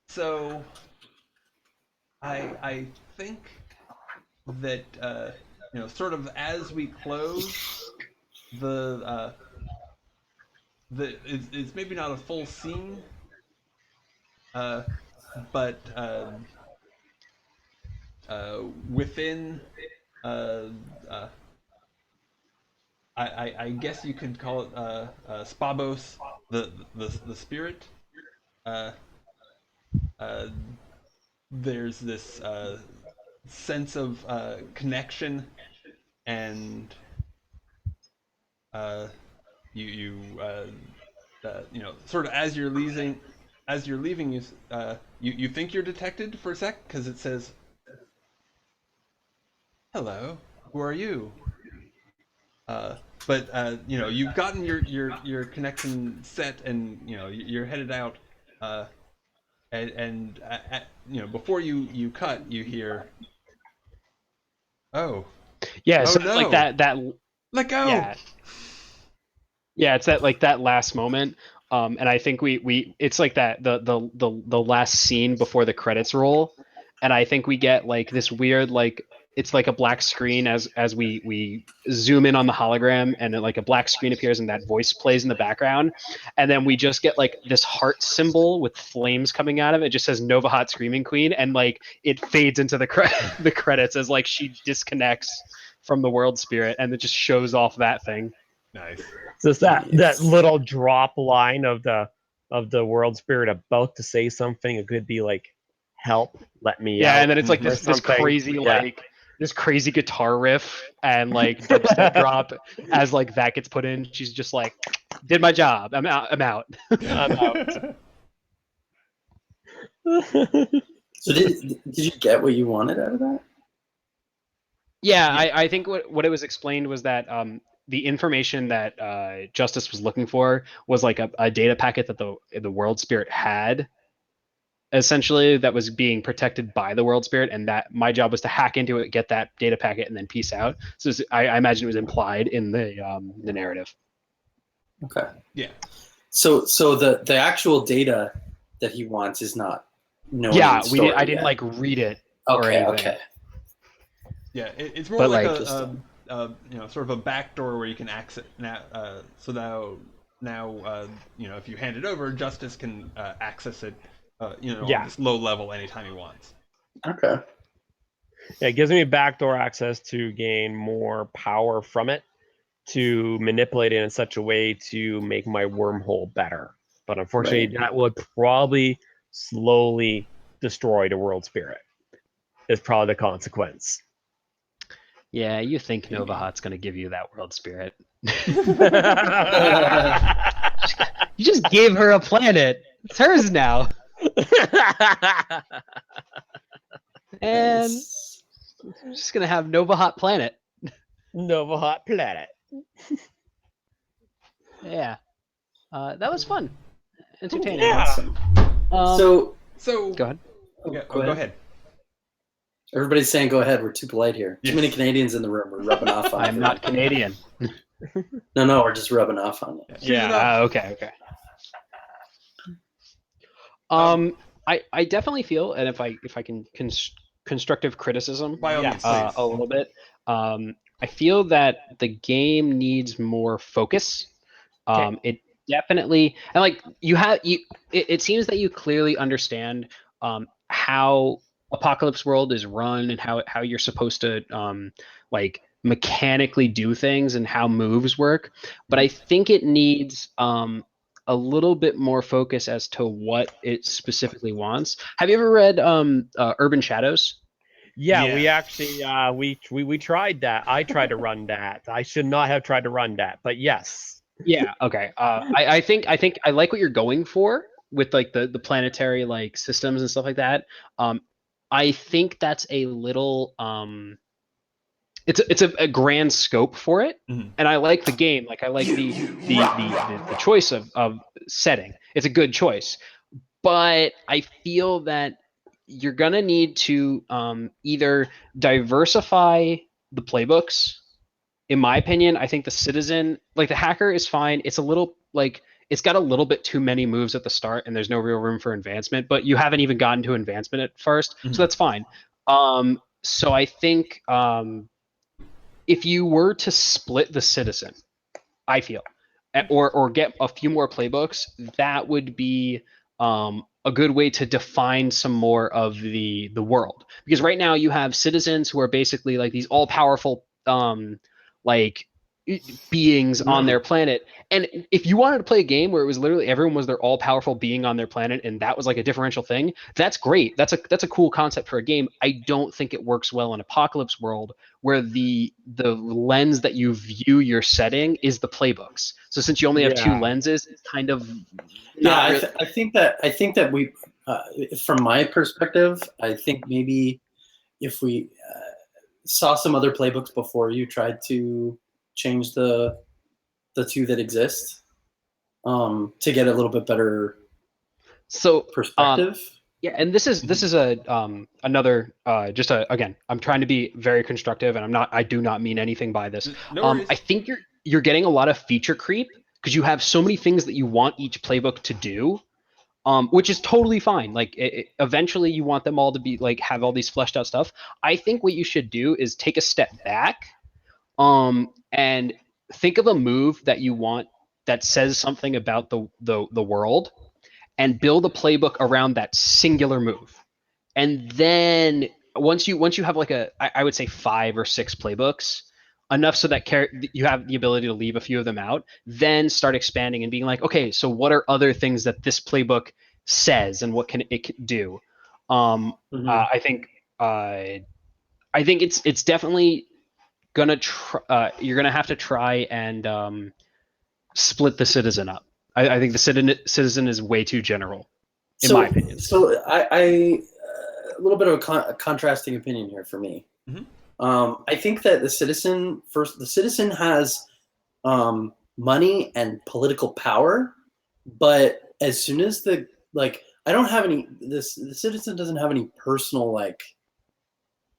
so I think that sort of as we close the it's maybe not a full scene, but within uh, uh, I guess you could call it Spabos, the spirit. Uh, uh, there's this sense of connection, and uh, sort of as you're leaving, you think you're detected for a sec because it says, "Hello, who are you?" Uh, but you've gotten your connection set, and you're headed out. And before you cut, you hear, "Oh, Yeah, oh so it's like no, that let go!" yeah. Yeah, it's that like that last moment. And I think we it's like that the last scene before the credits roll, and I think we get like this weird like it's like a black screen as we zoom in on the hologram, and then, like a black screen appears and that voice plays in the background, and then we just get like this heart symbol with flames coming out of it. It just says Nova Hot Screaming Queen, and like it fades into the credits as like she disconnects from the world spirit, and it just shows off that thing. Nice. So it's that Yes. little drop line of the world spirit about to say something. It could be like, "Help, let me Yeah, out," and then it's like or this something. crazy Yeah. like this crazy guitar riff and like dubstep drop as like that gets put in. She's just like, did my job. I'm out. I'm out. I'm out. So did you get what you wanted out of that? Yeah, I think what it was explained was that the information that Justice was looking for was like a data packet that the world spirit had, essentially, that was being protected by the world spirit, and that my job was to hack into it, get that data packet, and then peace out. So I imagine it was implied in the narrative. Okay. Yeah. So the actual data that he wants is not knowing Yeah, the story I didn't yet. like read it or Okay, anything. okay. Yeah, it's more But, like like, sort of a back door where you can access now. So now if you hand it over, Justice can access it. Yeah. This low level anytime he wants. Okay. Yeah, it gives me backdoor access to gain more power from it, to manipulate it in such a way to make my wormhole better. But unfortunately, Right. that would probably slowly destroy the world spirit. Is probably the consequence. Yeah, you think Maybe. Nova Hot's gonna give you that world spirit? Yeah. You just gave her a planet. It's hers now, and Nice. she's just gonna have Nova Hot planet. Nova Hot planet. Yeah, that was fun, entertaining. Yeah. Awesome. Um, So go ahead. go ahead. Everybody's saying go ahead. We're too polite here. Yes. Too many Canadians in the room. We're rubbing off on I'm not Canadian. No, we're just rubbing off on you. Shoot it up. Yeah. Okay. I definitely feel, and if I can constructive criticism By all Yes. means, please. a little bit, I feel that the game needs more focus. It definitely, and like it seems that you clearly understand how Apocalypse World is run, and how you're supposed to like mechanically do things and how moves work. But I think it needs a little bit more focus as to what it specifically wants. Have you ever read Urban Shadows? Yeah, Yeah. we actually we tried that. I tried to run that. I should not have tried to run that, but yes. Yeah. Okay. I think I like what you're going for with like the planetary like systems and stuff like that. I think that's a little it's a grand scope for it, Mhm. and I like the game. Like I like the choice of setting. It's a good choice, but I feel that you're gonna need to either diversify the playbooks. In my opinion, I think the citizen, like the hacker, is fine. It's a little like it's got a little bit too many moves at the start, and there's no real room for advancement. But you haven't even gotten to advancement at first, so Mhm. that's fine. So I think if you were to split the citizen, I feel, or get a few more playbooks, that would be a good way to define some more of the world. Because right now you have citizens who are basically like these all powerful like beings on their planet. And if you wanted to play a game where it was literally everyone was their all powerful being on their planet, and that was like a differential thing, that's great. That's a cool concept for a game. I don't think it works well in Apocalypse World, where the lens that you view your setting is the playbooks. So since you only have two Yeah. lenses, it's kind of Yeah, not really. I think that we, from my perspective, I think maybe if we saw some other playbooks before you tried to change the two that exist, to get a little bit better So perspective. yeah, and this is a another just a again, I'm trying to be very constructive, and I do not mean anything by this. No worries. I think you're getting a lot of feature creep because you have so many things that you want each playbook to do, which is totally fine. Like eventually you want them all to be like have all these fleshed out stuff. I think what you should do is take a step back, and think of a move that you want that says something about the world, and build a playbook around that singular move. And then once you have like I would say 5 or 6 playbooks, enough so that you have the ability to leave a few of them out, then start expanding and being like, okay, so what are other things that this playbook says and what can it do? Um, Mhm. I think it's definitely gonna you're gonna have to try and split the citizen up. I think the citizen is way too general, in my So, opinion. I a little bit of a contrasting opinion here for me. Mhm. I think that the citizen has money and political power, but as soon as I don't have any, the citizen doesn't have any personal like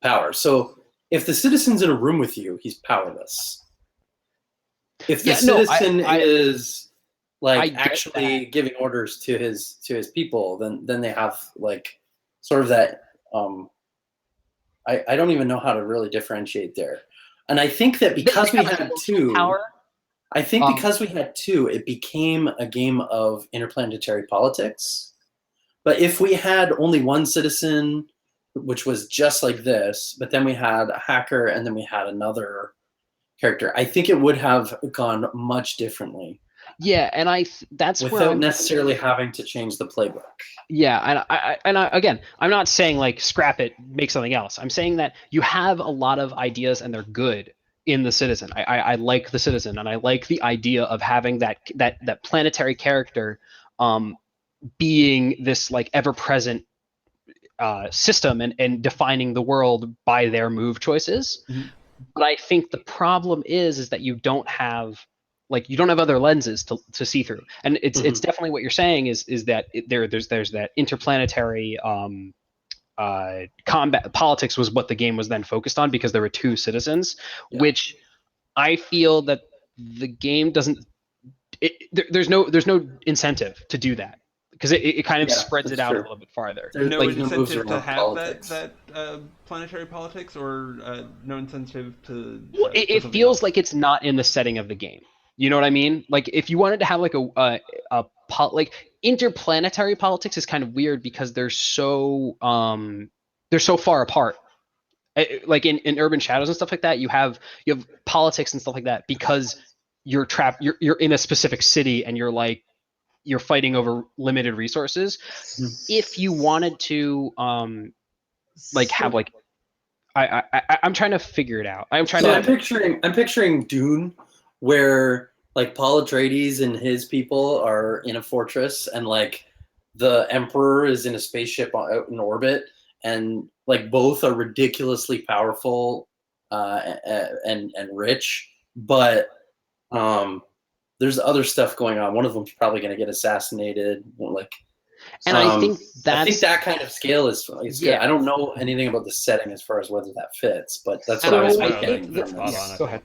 power. So if the citizen's in a room with you, he's powerless. If the Yeah, no, citizen is I like get that. actually giving orders to his people, then they have like sort of that. I don't even know how to really differentiate there. And I think that They because we have like had emotional two, power. I think Um, because we had two, it became a game of interplanetary politics. But if we had only one citizen, which was just like this, but then we had a hacker and then we had another character, I think it would have gone much differently yeah, and that's where without I'm necessarily having to change the playbook. yeah, again, I'm not saying like scrap it, make something else. I'm saying that you have a lot of ideas and they're good in the citizen. I like the citizen, and I like the idea of having that planetary character um being this like ever present system, and defining the world by their move choices. Mhm. But I think the problem is that you don't have other lenses to see through, and it's Mm-hmm. definitely what you're saying is that there's that interplanetary combat politics was what the game was then focused on, because there were two citizens, Yeah. which I feel that the game doesn't. There's no incentive to do that, because it kind of Yeah, spreads it that's out a true. little bit farther. There's No like Like no moves incentive to around have that politics. planetary politics, or no incentive well, for it something feels else. like it's not in the setting of the game. You know what I mean? Like if you wanted to have like like interplanetary politics is kind of weird because they're so far apart. Like in Urban Shadows and stuff like that, you have politics and stuff like that because you're trapped. You're in a specific city, and you're fighting over limited resources. If you wanted to like have like I'm trying to figure it out. I'm trying So to. I'm picturing Dune, where like Paul Atreides and his people are in a fortress, and like the Emperor is in a spaceship out in orbit, and like both are ridiculously powerful and rich, but um, there's other stuff going on. One of them's probably going to get assassinated. Like And I think I think that's that kind of scale is good. Yeah. I don't know anything about the setting as far as whether that fits, but that's what So I was I getting think from spot this. on it. go ahead.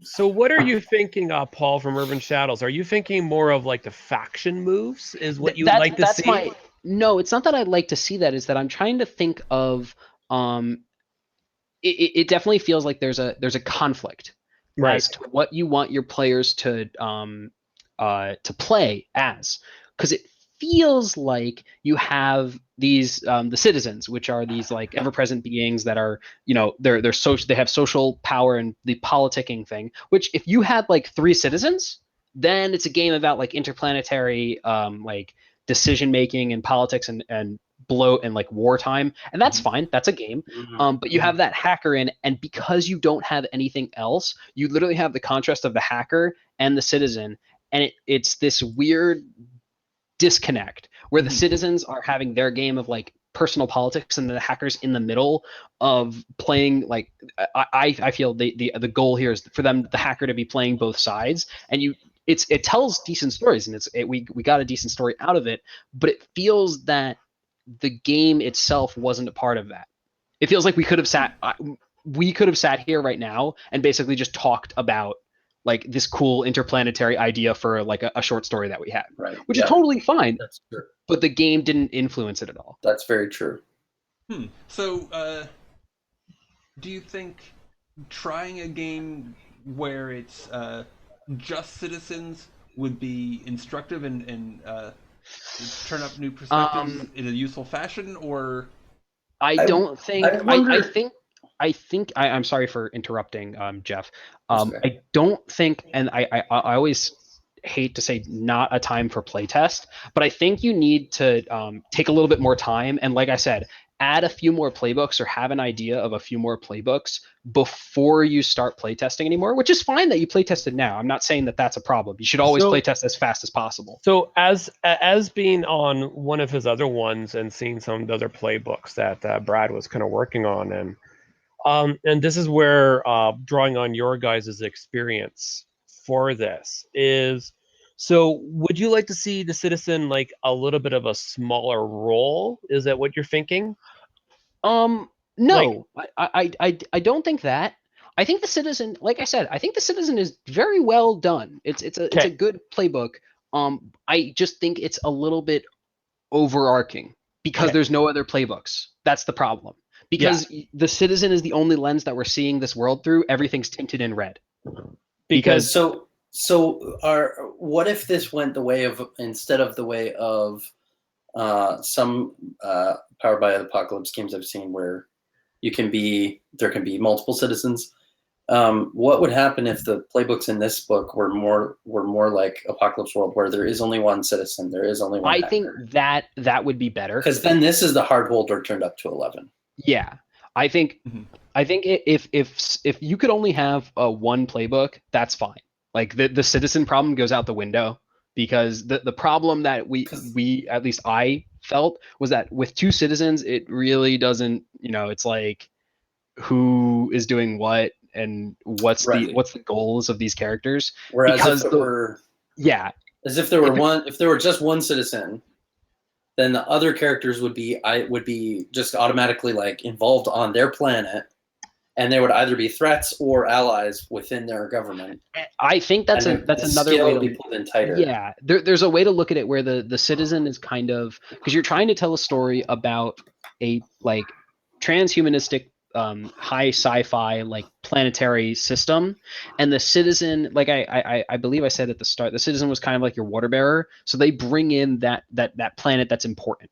So what are you thinking, Paul, from Urban Shadows? Are you thinking more of like the faction moves? Is what you would like to That's see? my no. It's not that I'd like to see that. Is that I'm trying to think of. It definitely feels like there's a conflict Right. as to what you want your players to play as, because it feels like you have these the citizens, which are these like ever-present beings that are, they're social, they have social power and the politicking thing, which if you had like 3 citizens, then it's a game about like interplanetary like decision making and politics and bloat and like wartime, and that's fine, that's a game. But you have that hacker in, and because you don't have anything else, you literally have the contrast of the hacker and the citizen, and it's this weird disconnect where the citizens are having their game of like personal politics, and the hackers in the middle of playing like I feel the goal here is for them, the hacker, to be playing both sides, and it tells decent stories, and we got a decent story out of it, but it feels that the game itself wasn't a part of that. It feels like we could have sat here right now and basically just talked about like this cool interplanetary idea for like a short story that we had, Right. which is totally fine. That's true. But the game didn't influence it at all. That's very true. So, do you think trying a game where it's just citizens would be instructive and turn up new perspectives in a useful fashion, or I don't think. I wonder. I'm sorry for interrupting, Jeff. That's okay. I don't think, and I always hate to say not a time for playtest, but I think you need to take a little bit more time, and like I said, add a few more playbooks or have an idea of a few more playbooks before you start playtesting anymore, which is fine that you playtested now. I'm not saying that that's a problem. You should always playtest as fast as possible. So as being on one of his other ones and seeing some of the other playbooks that Brad was kind of working on, and this is where drawing on your guys' experience for this is, so would you like to see the citizen like a little bit of a smaller role? Is that what you're thinking? No, I don't think that. I think the citizen, like I said, I think the citizen is very well done. It's a good playbook. I just think it's a little bit overarching because there's no other playbooks. That's the problem. Because the citizen is the only lens that we're seeing this world through. Everything's tinted in red. Because What if this went the way of, instead of the way of some Powered by Apocalypse games I've seen, where there can be multiple citizens. What would happen if the playbooks in this book were more like Apocalypse World, where there is only one citizen, there is only one I hacker? think that would be better, because then this is the hard holder turned up to 11. Yeah, I think if you could only have one playbook, that's fine. Like the citizen problem goes out the window, because the problem that we at least I felt was that with 2 citizens, it really doesn't, it's like who is doing what and what's the goals of these characters. Whereas because if it were if there were just one citizen, then the other characters would be just automatically like involved on their planet, and they would either be threats or allies within their government. I think that's another way to be pulled in tighter. Yeah, there's a way to look at it where the citizen is kind of, because you're trying to tell a story about a like transhumanistic high sci-fi like planetary system, and the citizen, like I believe I said at the start, the citizen was kind of like your water bearer, so they bring in that planet that's important,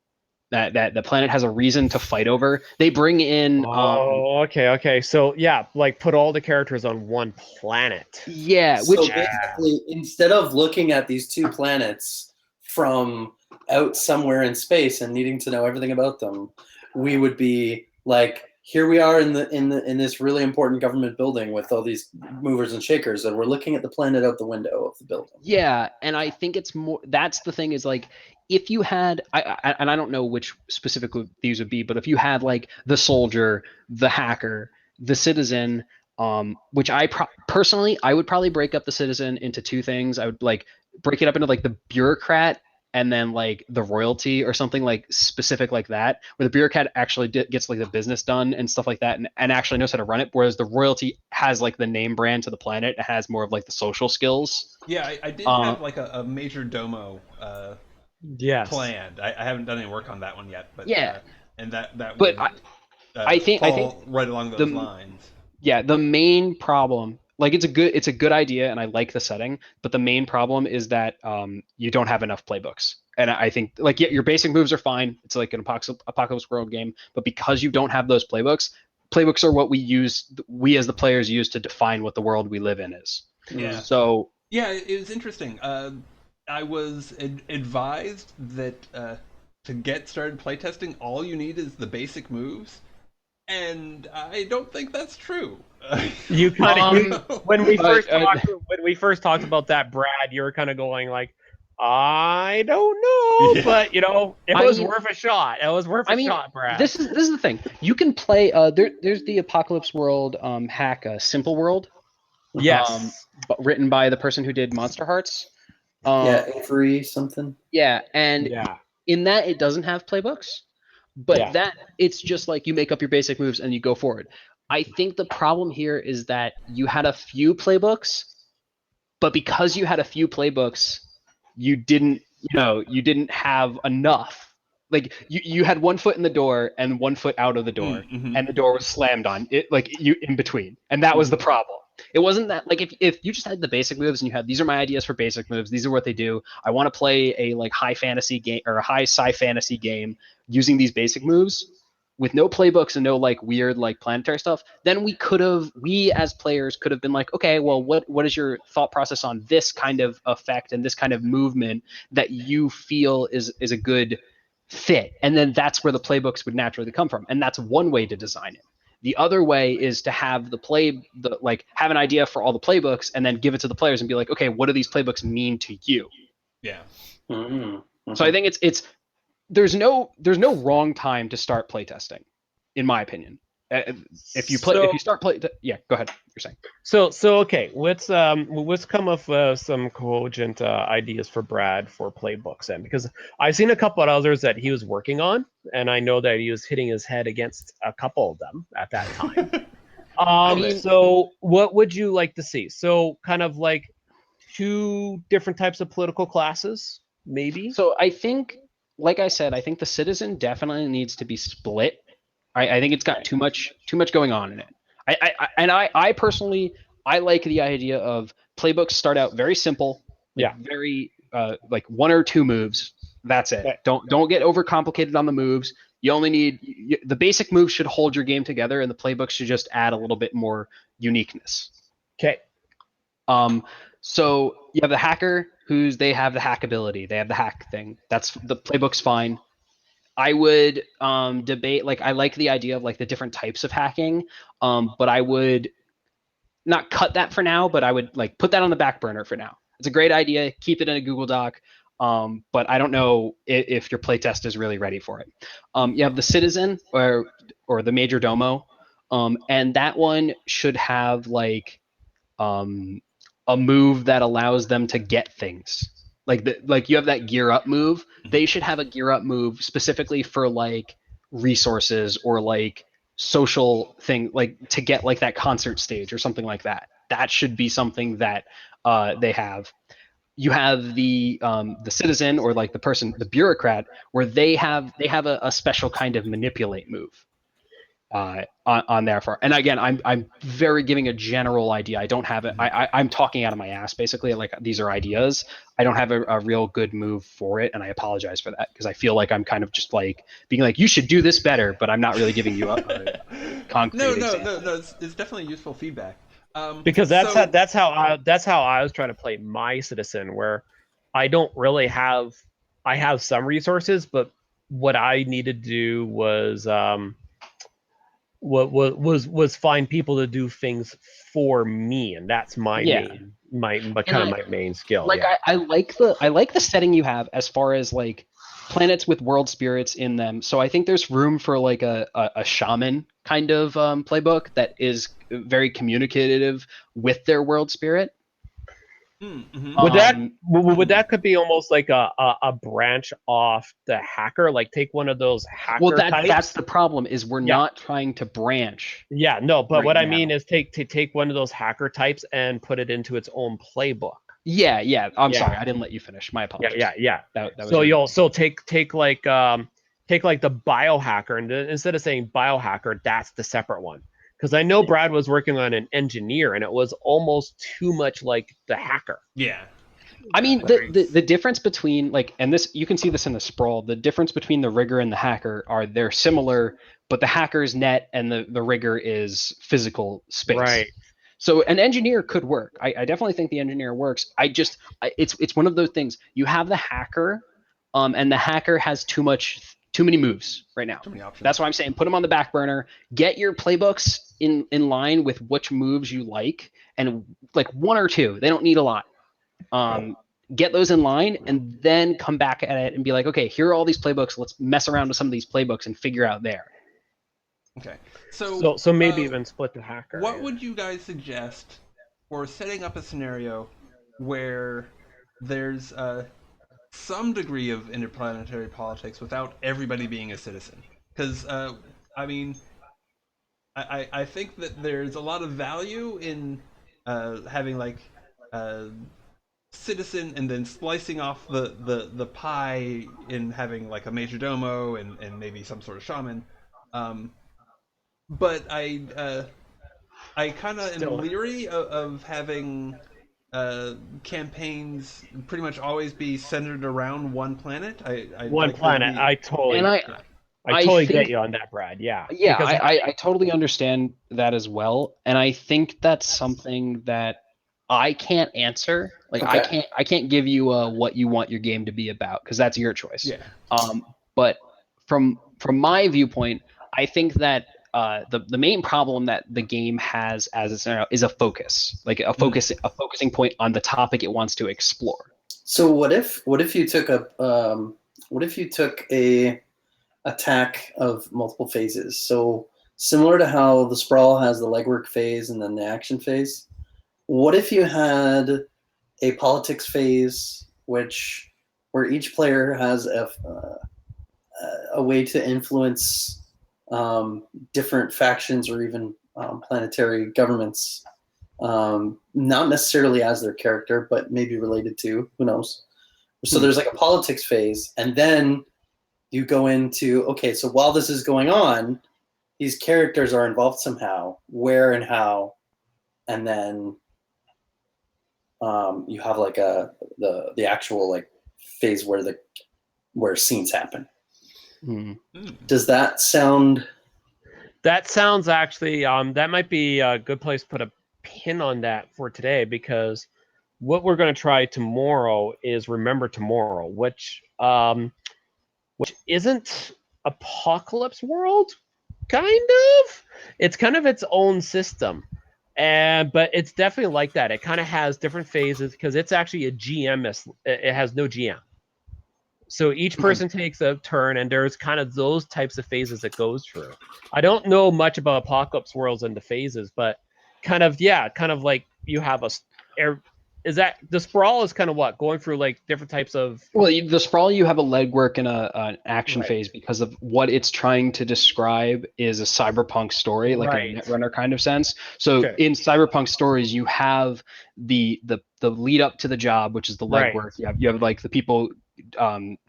that the planet has a reason to fight over. They bring in okay. So like put all the characters on one planet. Basically, instead of looking at these 2 planets from out somewhere in space and needing to know everything about them, we would be like, here we are in this really important government building with all these movers and shakers, and we're looking at the planet out the window of the building. Yeah, and I think it's more, that's the thing, is like, if you had, and I don't know which specifically these would be, but if you had like the soldier, the hacker, the citizen, which personally I would probably break up the citizen into 2 things. I would like break it up into like the bureaucrat and then like the royalty or something like specific like that, where the bureaucrat actually gets like the business done and stuff like that, and actually knows how to run it, whereas the royalty has like the name brand to the planet. It has more of like the social skills. Yeah, I did Uh, have like a major domo Yes. planned. I haven't done any work on that one yet, but yeah, and that but would I think fall right along those the lines. yeah, the main problem, like it's a good idea and I like the setting, but the main problem is that you don't have enough playbooks. And I think like yeah, your basic moves are fine. It's like an apocalypse world game, but because you don't have those playbooks, playbooks are what we as the players use to define what the world we live in is. Yeah, So yeah, it was interesting. I was advised that to get started playtesting, all you need is the basic moves, and I don't think that's true. You kind of um when we uh, first uh, talked about that, Brad, you were kind of going like, I don't know, Yeah. but it I was mean worth a shot. It was worth I a mean, shot, Brad. this is the thing. You can play. There's the Apocalypse World hack, Simple World, Yes. but written by the person who did Monster Hearts. Yeah, Um, Avery something. yeah, and Yeah. in that it doesn't have playbooks, but Yeah. that it's just like you make up your basic moves and you go forward. I think the problem here is that you had a few playbooks, but because you had a few playbooks, you didn't have enough. Like you had one foot in the door and one foot out of the door, Mm-hmm. and the door was slammed on it, like you in between, and that was the problem. It wasn't that like if you just had the basic moves and you had these are my ideas for basic moves, these are what they do. I want to play a like high fantasy game or a high sci fantasy game using these basic moves with no playbooks and no like weird like planetary stuff, then we as players could have been like, okay, well, what is your thought process on this kind of effect and this kind of movement that you feel is a good fit, and then that's where the playbooks would naturally come from, and that's one way to design it. The other way is to have have an idea for all the playbooks and then give it to the players and be like, okay, what do these playbooks mean to you? Yeah. Mm-hmm. So I think it's there's no wrong time to start playtesting, in my opinion. If you So start play, yeah, go ahead. You're saying. so okay, let's come up with some cogent ideas for Brad for playbooks then, because I've seen a couple of others that he was working on, and I know that he was hitting his head against a couple of them at that time. I mean, So what would you like to see? So kind of like two different types of political classes, maybe? so I think, like I said, I think the citizen definitely needs to be split. I think it's got too much going on in it. I personally I like the idea of playbooks start out very simple, like Yeah. very like one or two moves. That's it. Okay. Don't get overcomplicated on the moves. You only need the basic moves should hold your game together, and the playbook should just add a little bit more uniqueness. Okay. Um, so you have the hacker who's they have the hack ability, they have the hack thing. That's the playbook's fine. I would debate like I like the idea of like the different types of hacking, but I would not cut that for now. But I would like put that on the back burner for now. It's a great idea. Keep it in a Google Doc, but I don't know if your playtest is really ready for it. You have the citizen or the major domo, and that one should have like um, a move that allows them to get things. Like you have that gear up move. They should have a gear up move specifically for like resources or like social thing, like to get like that concert stage or something like that. That should be something that they have. You have the citizen or like the person, the bureaucrat, where they have a special kind of manipulate move on there for. And again, I'm very giving a general idea. I don't have it. I'm talking out of my ass basically. Like these are ideas. I don't have a real good move for it, and I apologize for that because I feel like I'm kind of just like being like you should do this better, but I'm not really giving you a No, concrete no, no, example. no. It's definitely useful feedback. Because So that's how I was trying to play my citizen, where I don't really have I have some resources, but what I needed to do was was find people to do things for me, and that's my Yeah, my and kind of my main skill. like Yeah. I like the setting you have as far as like planets with world spirits in them. So I think there's room for like a shaman kind of playbook that is very communicative with their world spirit. Mm-hmm. Would that could be almost like a branch off the hacker? Like take one of those Well, hacker types. that's the problem is we're Yeah. not trying to branch. Yeah, no, but right what I now. mean is take one of those hacker types and put it into its own playbook. Yeah. I'm Yeah. sorry, I didn't let you finish. My apologies. Yeah. That was So rude. you'll take like the biohacker, and instead of saying biohacker, that's the separate one. Because I know Brad was working on an engineer, and it was almost too much like the hacker. Yeah. I mean, the difference between like, and this you can see this in the sprawl. The difference between the rigger and the hacker are they're similar, but the hacker's net and the rigger is physical space. Right. So an engineer could work. I definitely think the engineer works. It's one of those things. You have the hacker, and the hacker has too many moves right now. Too many options. That's why I'm saying put them on the back burner. Get your playbooks in line with which moves you like, and like one or two. They don't need a lot. Get those in line and then come back at it and be like, okay, here are all these playbooks. Let's mess around with some of these playbooks and figure out there. Okay. So maybe even split the hacker. What would you guys suggest for setting up a scenario where there's some degree of interplanetary politics without everybody being a citizen? Because I mean, I think that there's a lot of value in having like citizen and then splicing off the pie in having like a major domo and maybe some sort of shaman. But I kind of am leery of having campaigns pretty much always be centered around one planet. One like planet. I totally. And I I totally think- get you on that, Brad. Yeah. Yeah, Because I totally understand that as well, and I think that's something that I can't answer. Like Okay. I can't give you what you want your game to be about because that's your choice. Yeah. But from my viewpoint, I think that the main problem that the game has as a scenario is a focus, like a focusing point on the topic it wants to explore. So what if you took a attack of multiple phases? So similar to how the sprawl has the legwork phase and then the action phase, what if you had a politics phase where each player has a way to influence different factions or even planetary governments, not necessarily as their character, but maybe related to, who knows. So there's like a politics phase, and then you go into, okay, so while this is going on, these characters are involved somehow, where and how, and then you have like the actual like phase where scenes happen. Does that sound? that sounds actually that might be a good place to put a pin on that for today, because what we're going to try tomorrow is Remember Tomorrow, which isn't Apocalypse World, kind of. It's kind of its own system, but it's definitely like that. It kind of has different phases because it's actually a GM. It has no GM. So each person takes a turn, and there's kind of those types of phases it goes through. I don't know much about Apocalypse Worlds and the phases, but kind of like you have is that the sprawl is kind of what going through like different types of. Well, the sprawl, you have a legwork and an action Right. phase because of what it's trying to describe is a cyberpunk story, like Right. in a Netrunner kind of sense. So Okay. in cyberpunk stories, you have the lead up to the job, which is the Right. legwork. You have like the people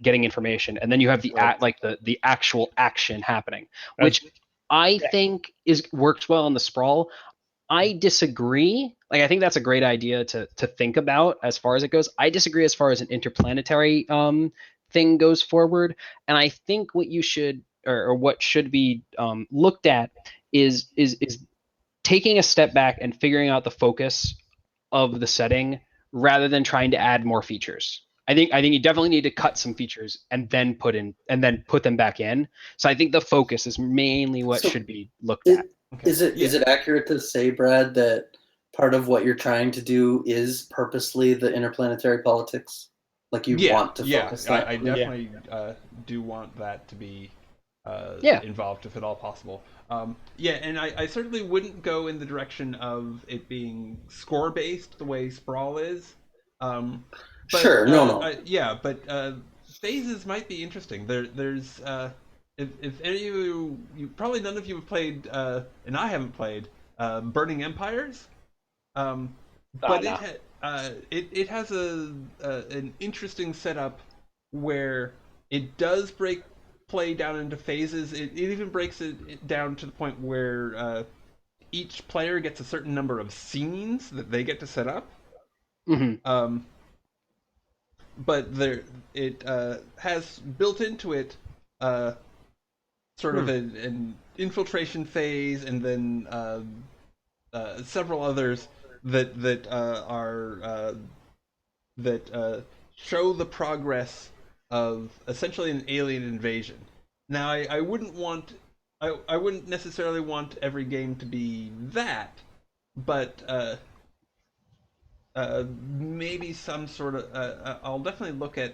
getting information, and then you have the Right. the actual action happening, That's- which I think works well in the sprawl. I disagree. Like, I think that's a great idea to think about as far as it goes. I disagree as far as an interplanetary thing goes forward. And I think what you should or what should be looked at is taking a step back and figuring out the focus of the setting rather than trying to add more features. I think you definitely need to cut some features and then put them back in. So I think the focus is mainly what should be looked at. Okay. Is it accurate to say, Brad, that part of what you're trying to do is purposely the interplanetary politics? Like you want to focus that? I definitely do want that to be involved if at all possible. And I certainly wouldn't go in the direction of it being score based the way Sprawl is. But, Sure, no. yeah, but phases might be interesting. There's if any of you probably none of you have played, and I haven't played Burning Empires. But No. it has an interesting setup where it does break play down into phases. It even breaks it down to the point where each player gets a certain number of scenes that they get to set up. Hmm. But it has built into it sort of an infiltration phase, and then several others that are that show the progress of essentially an alien invasion. Now, I wouldn't want I wouldn't necessarily want every game to be that, but maybe some sort of I'll definitely look at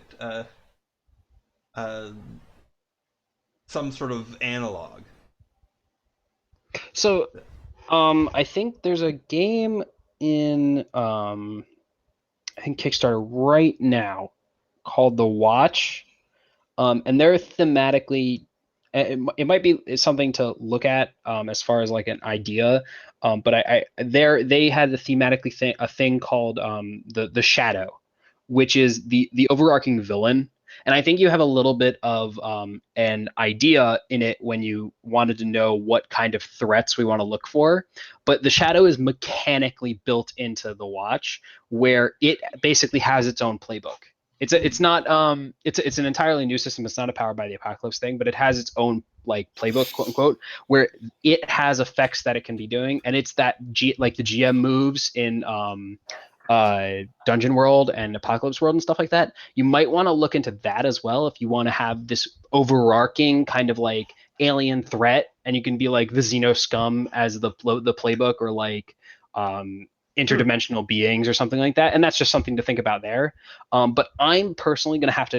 uh, some sort of analog. So, I think there's a game in I think Kickstarter right now called The Watch, and they're thematically. It might be something to look at as far as like an idea, but they had a thing called the Shadow, which is the overarching villain. And I think you have a little bit of an idea in it when you wanted to know what kind of threats we want to look for. But the Shadow is mechanically built into the Watch, where it basically has its own playbook. It's not it's an entirely new system. It's not a Powered by the Apocalypse thing, but it has its own like playbook, quote unquote, where it has effects that it can be doing, and it's that like the GM moves in Dungeon World and Apocalypse World and stuff like that. You might want to look into that as well if you want to have this overarching kind of like alien threat, and you can be like the Xeno scum as the playbook, or like interdimensional beings or something like that. And that's just something to think about there. But I'm personally going to have to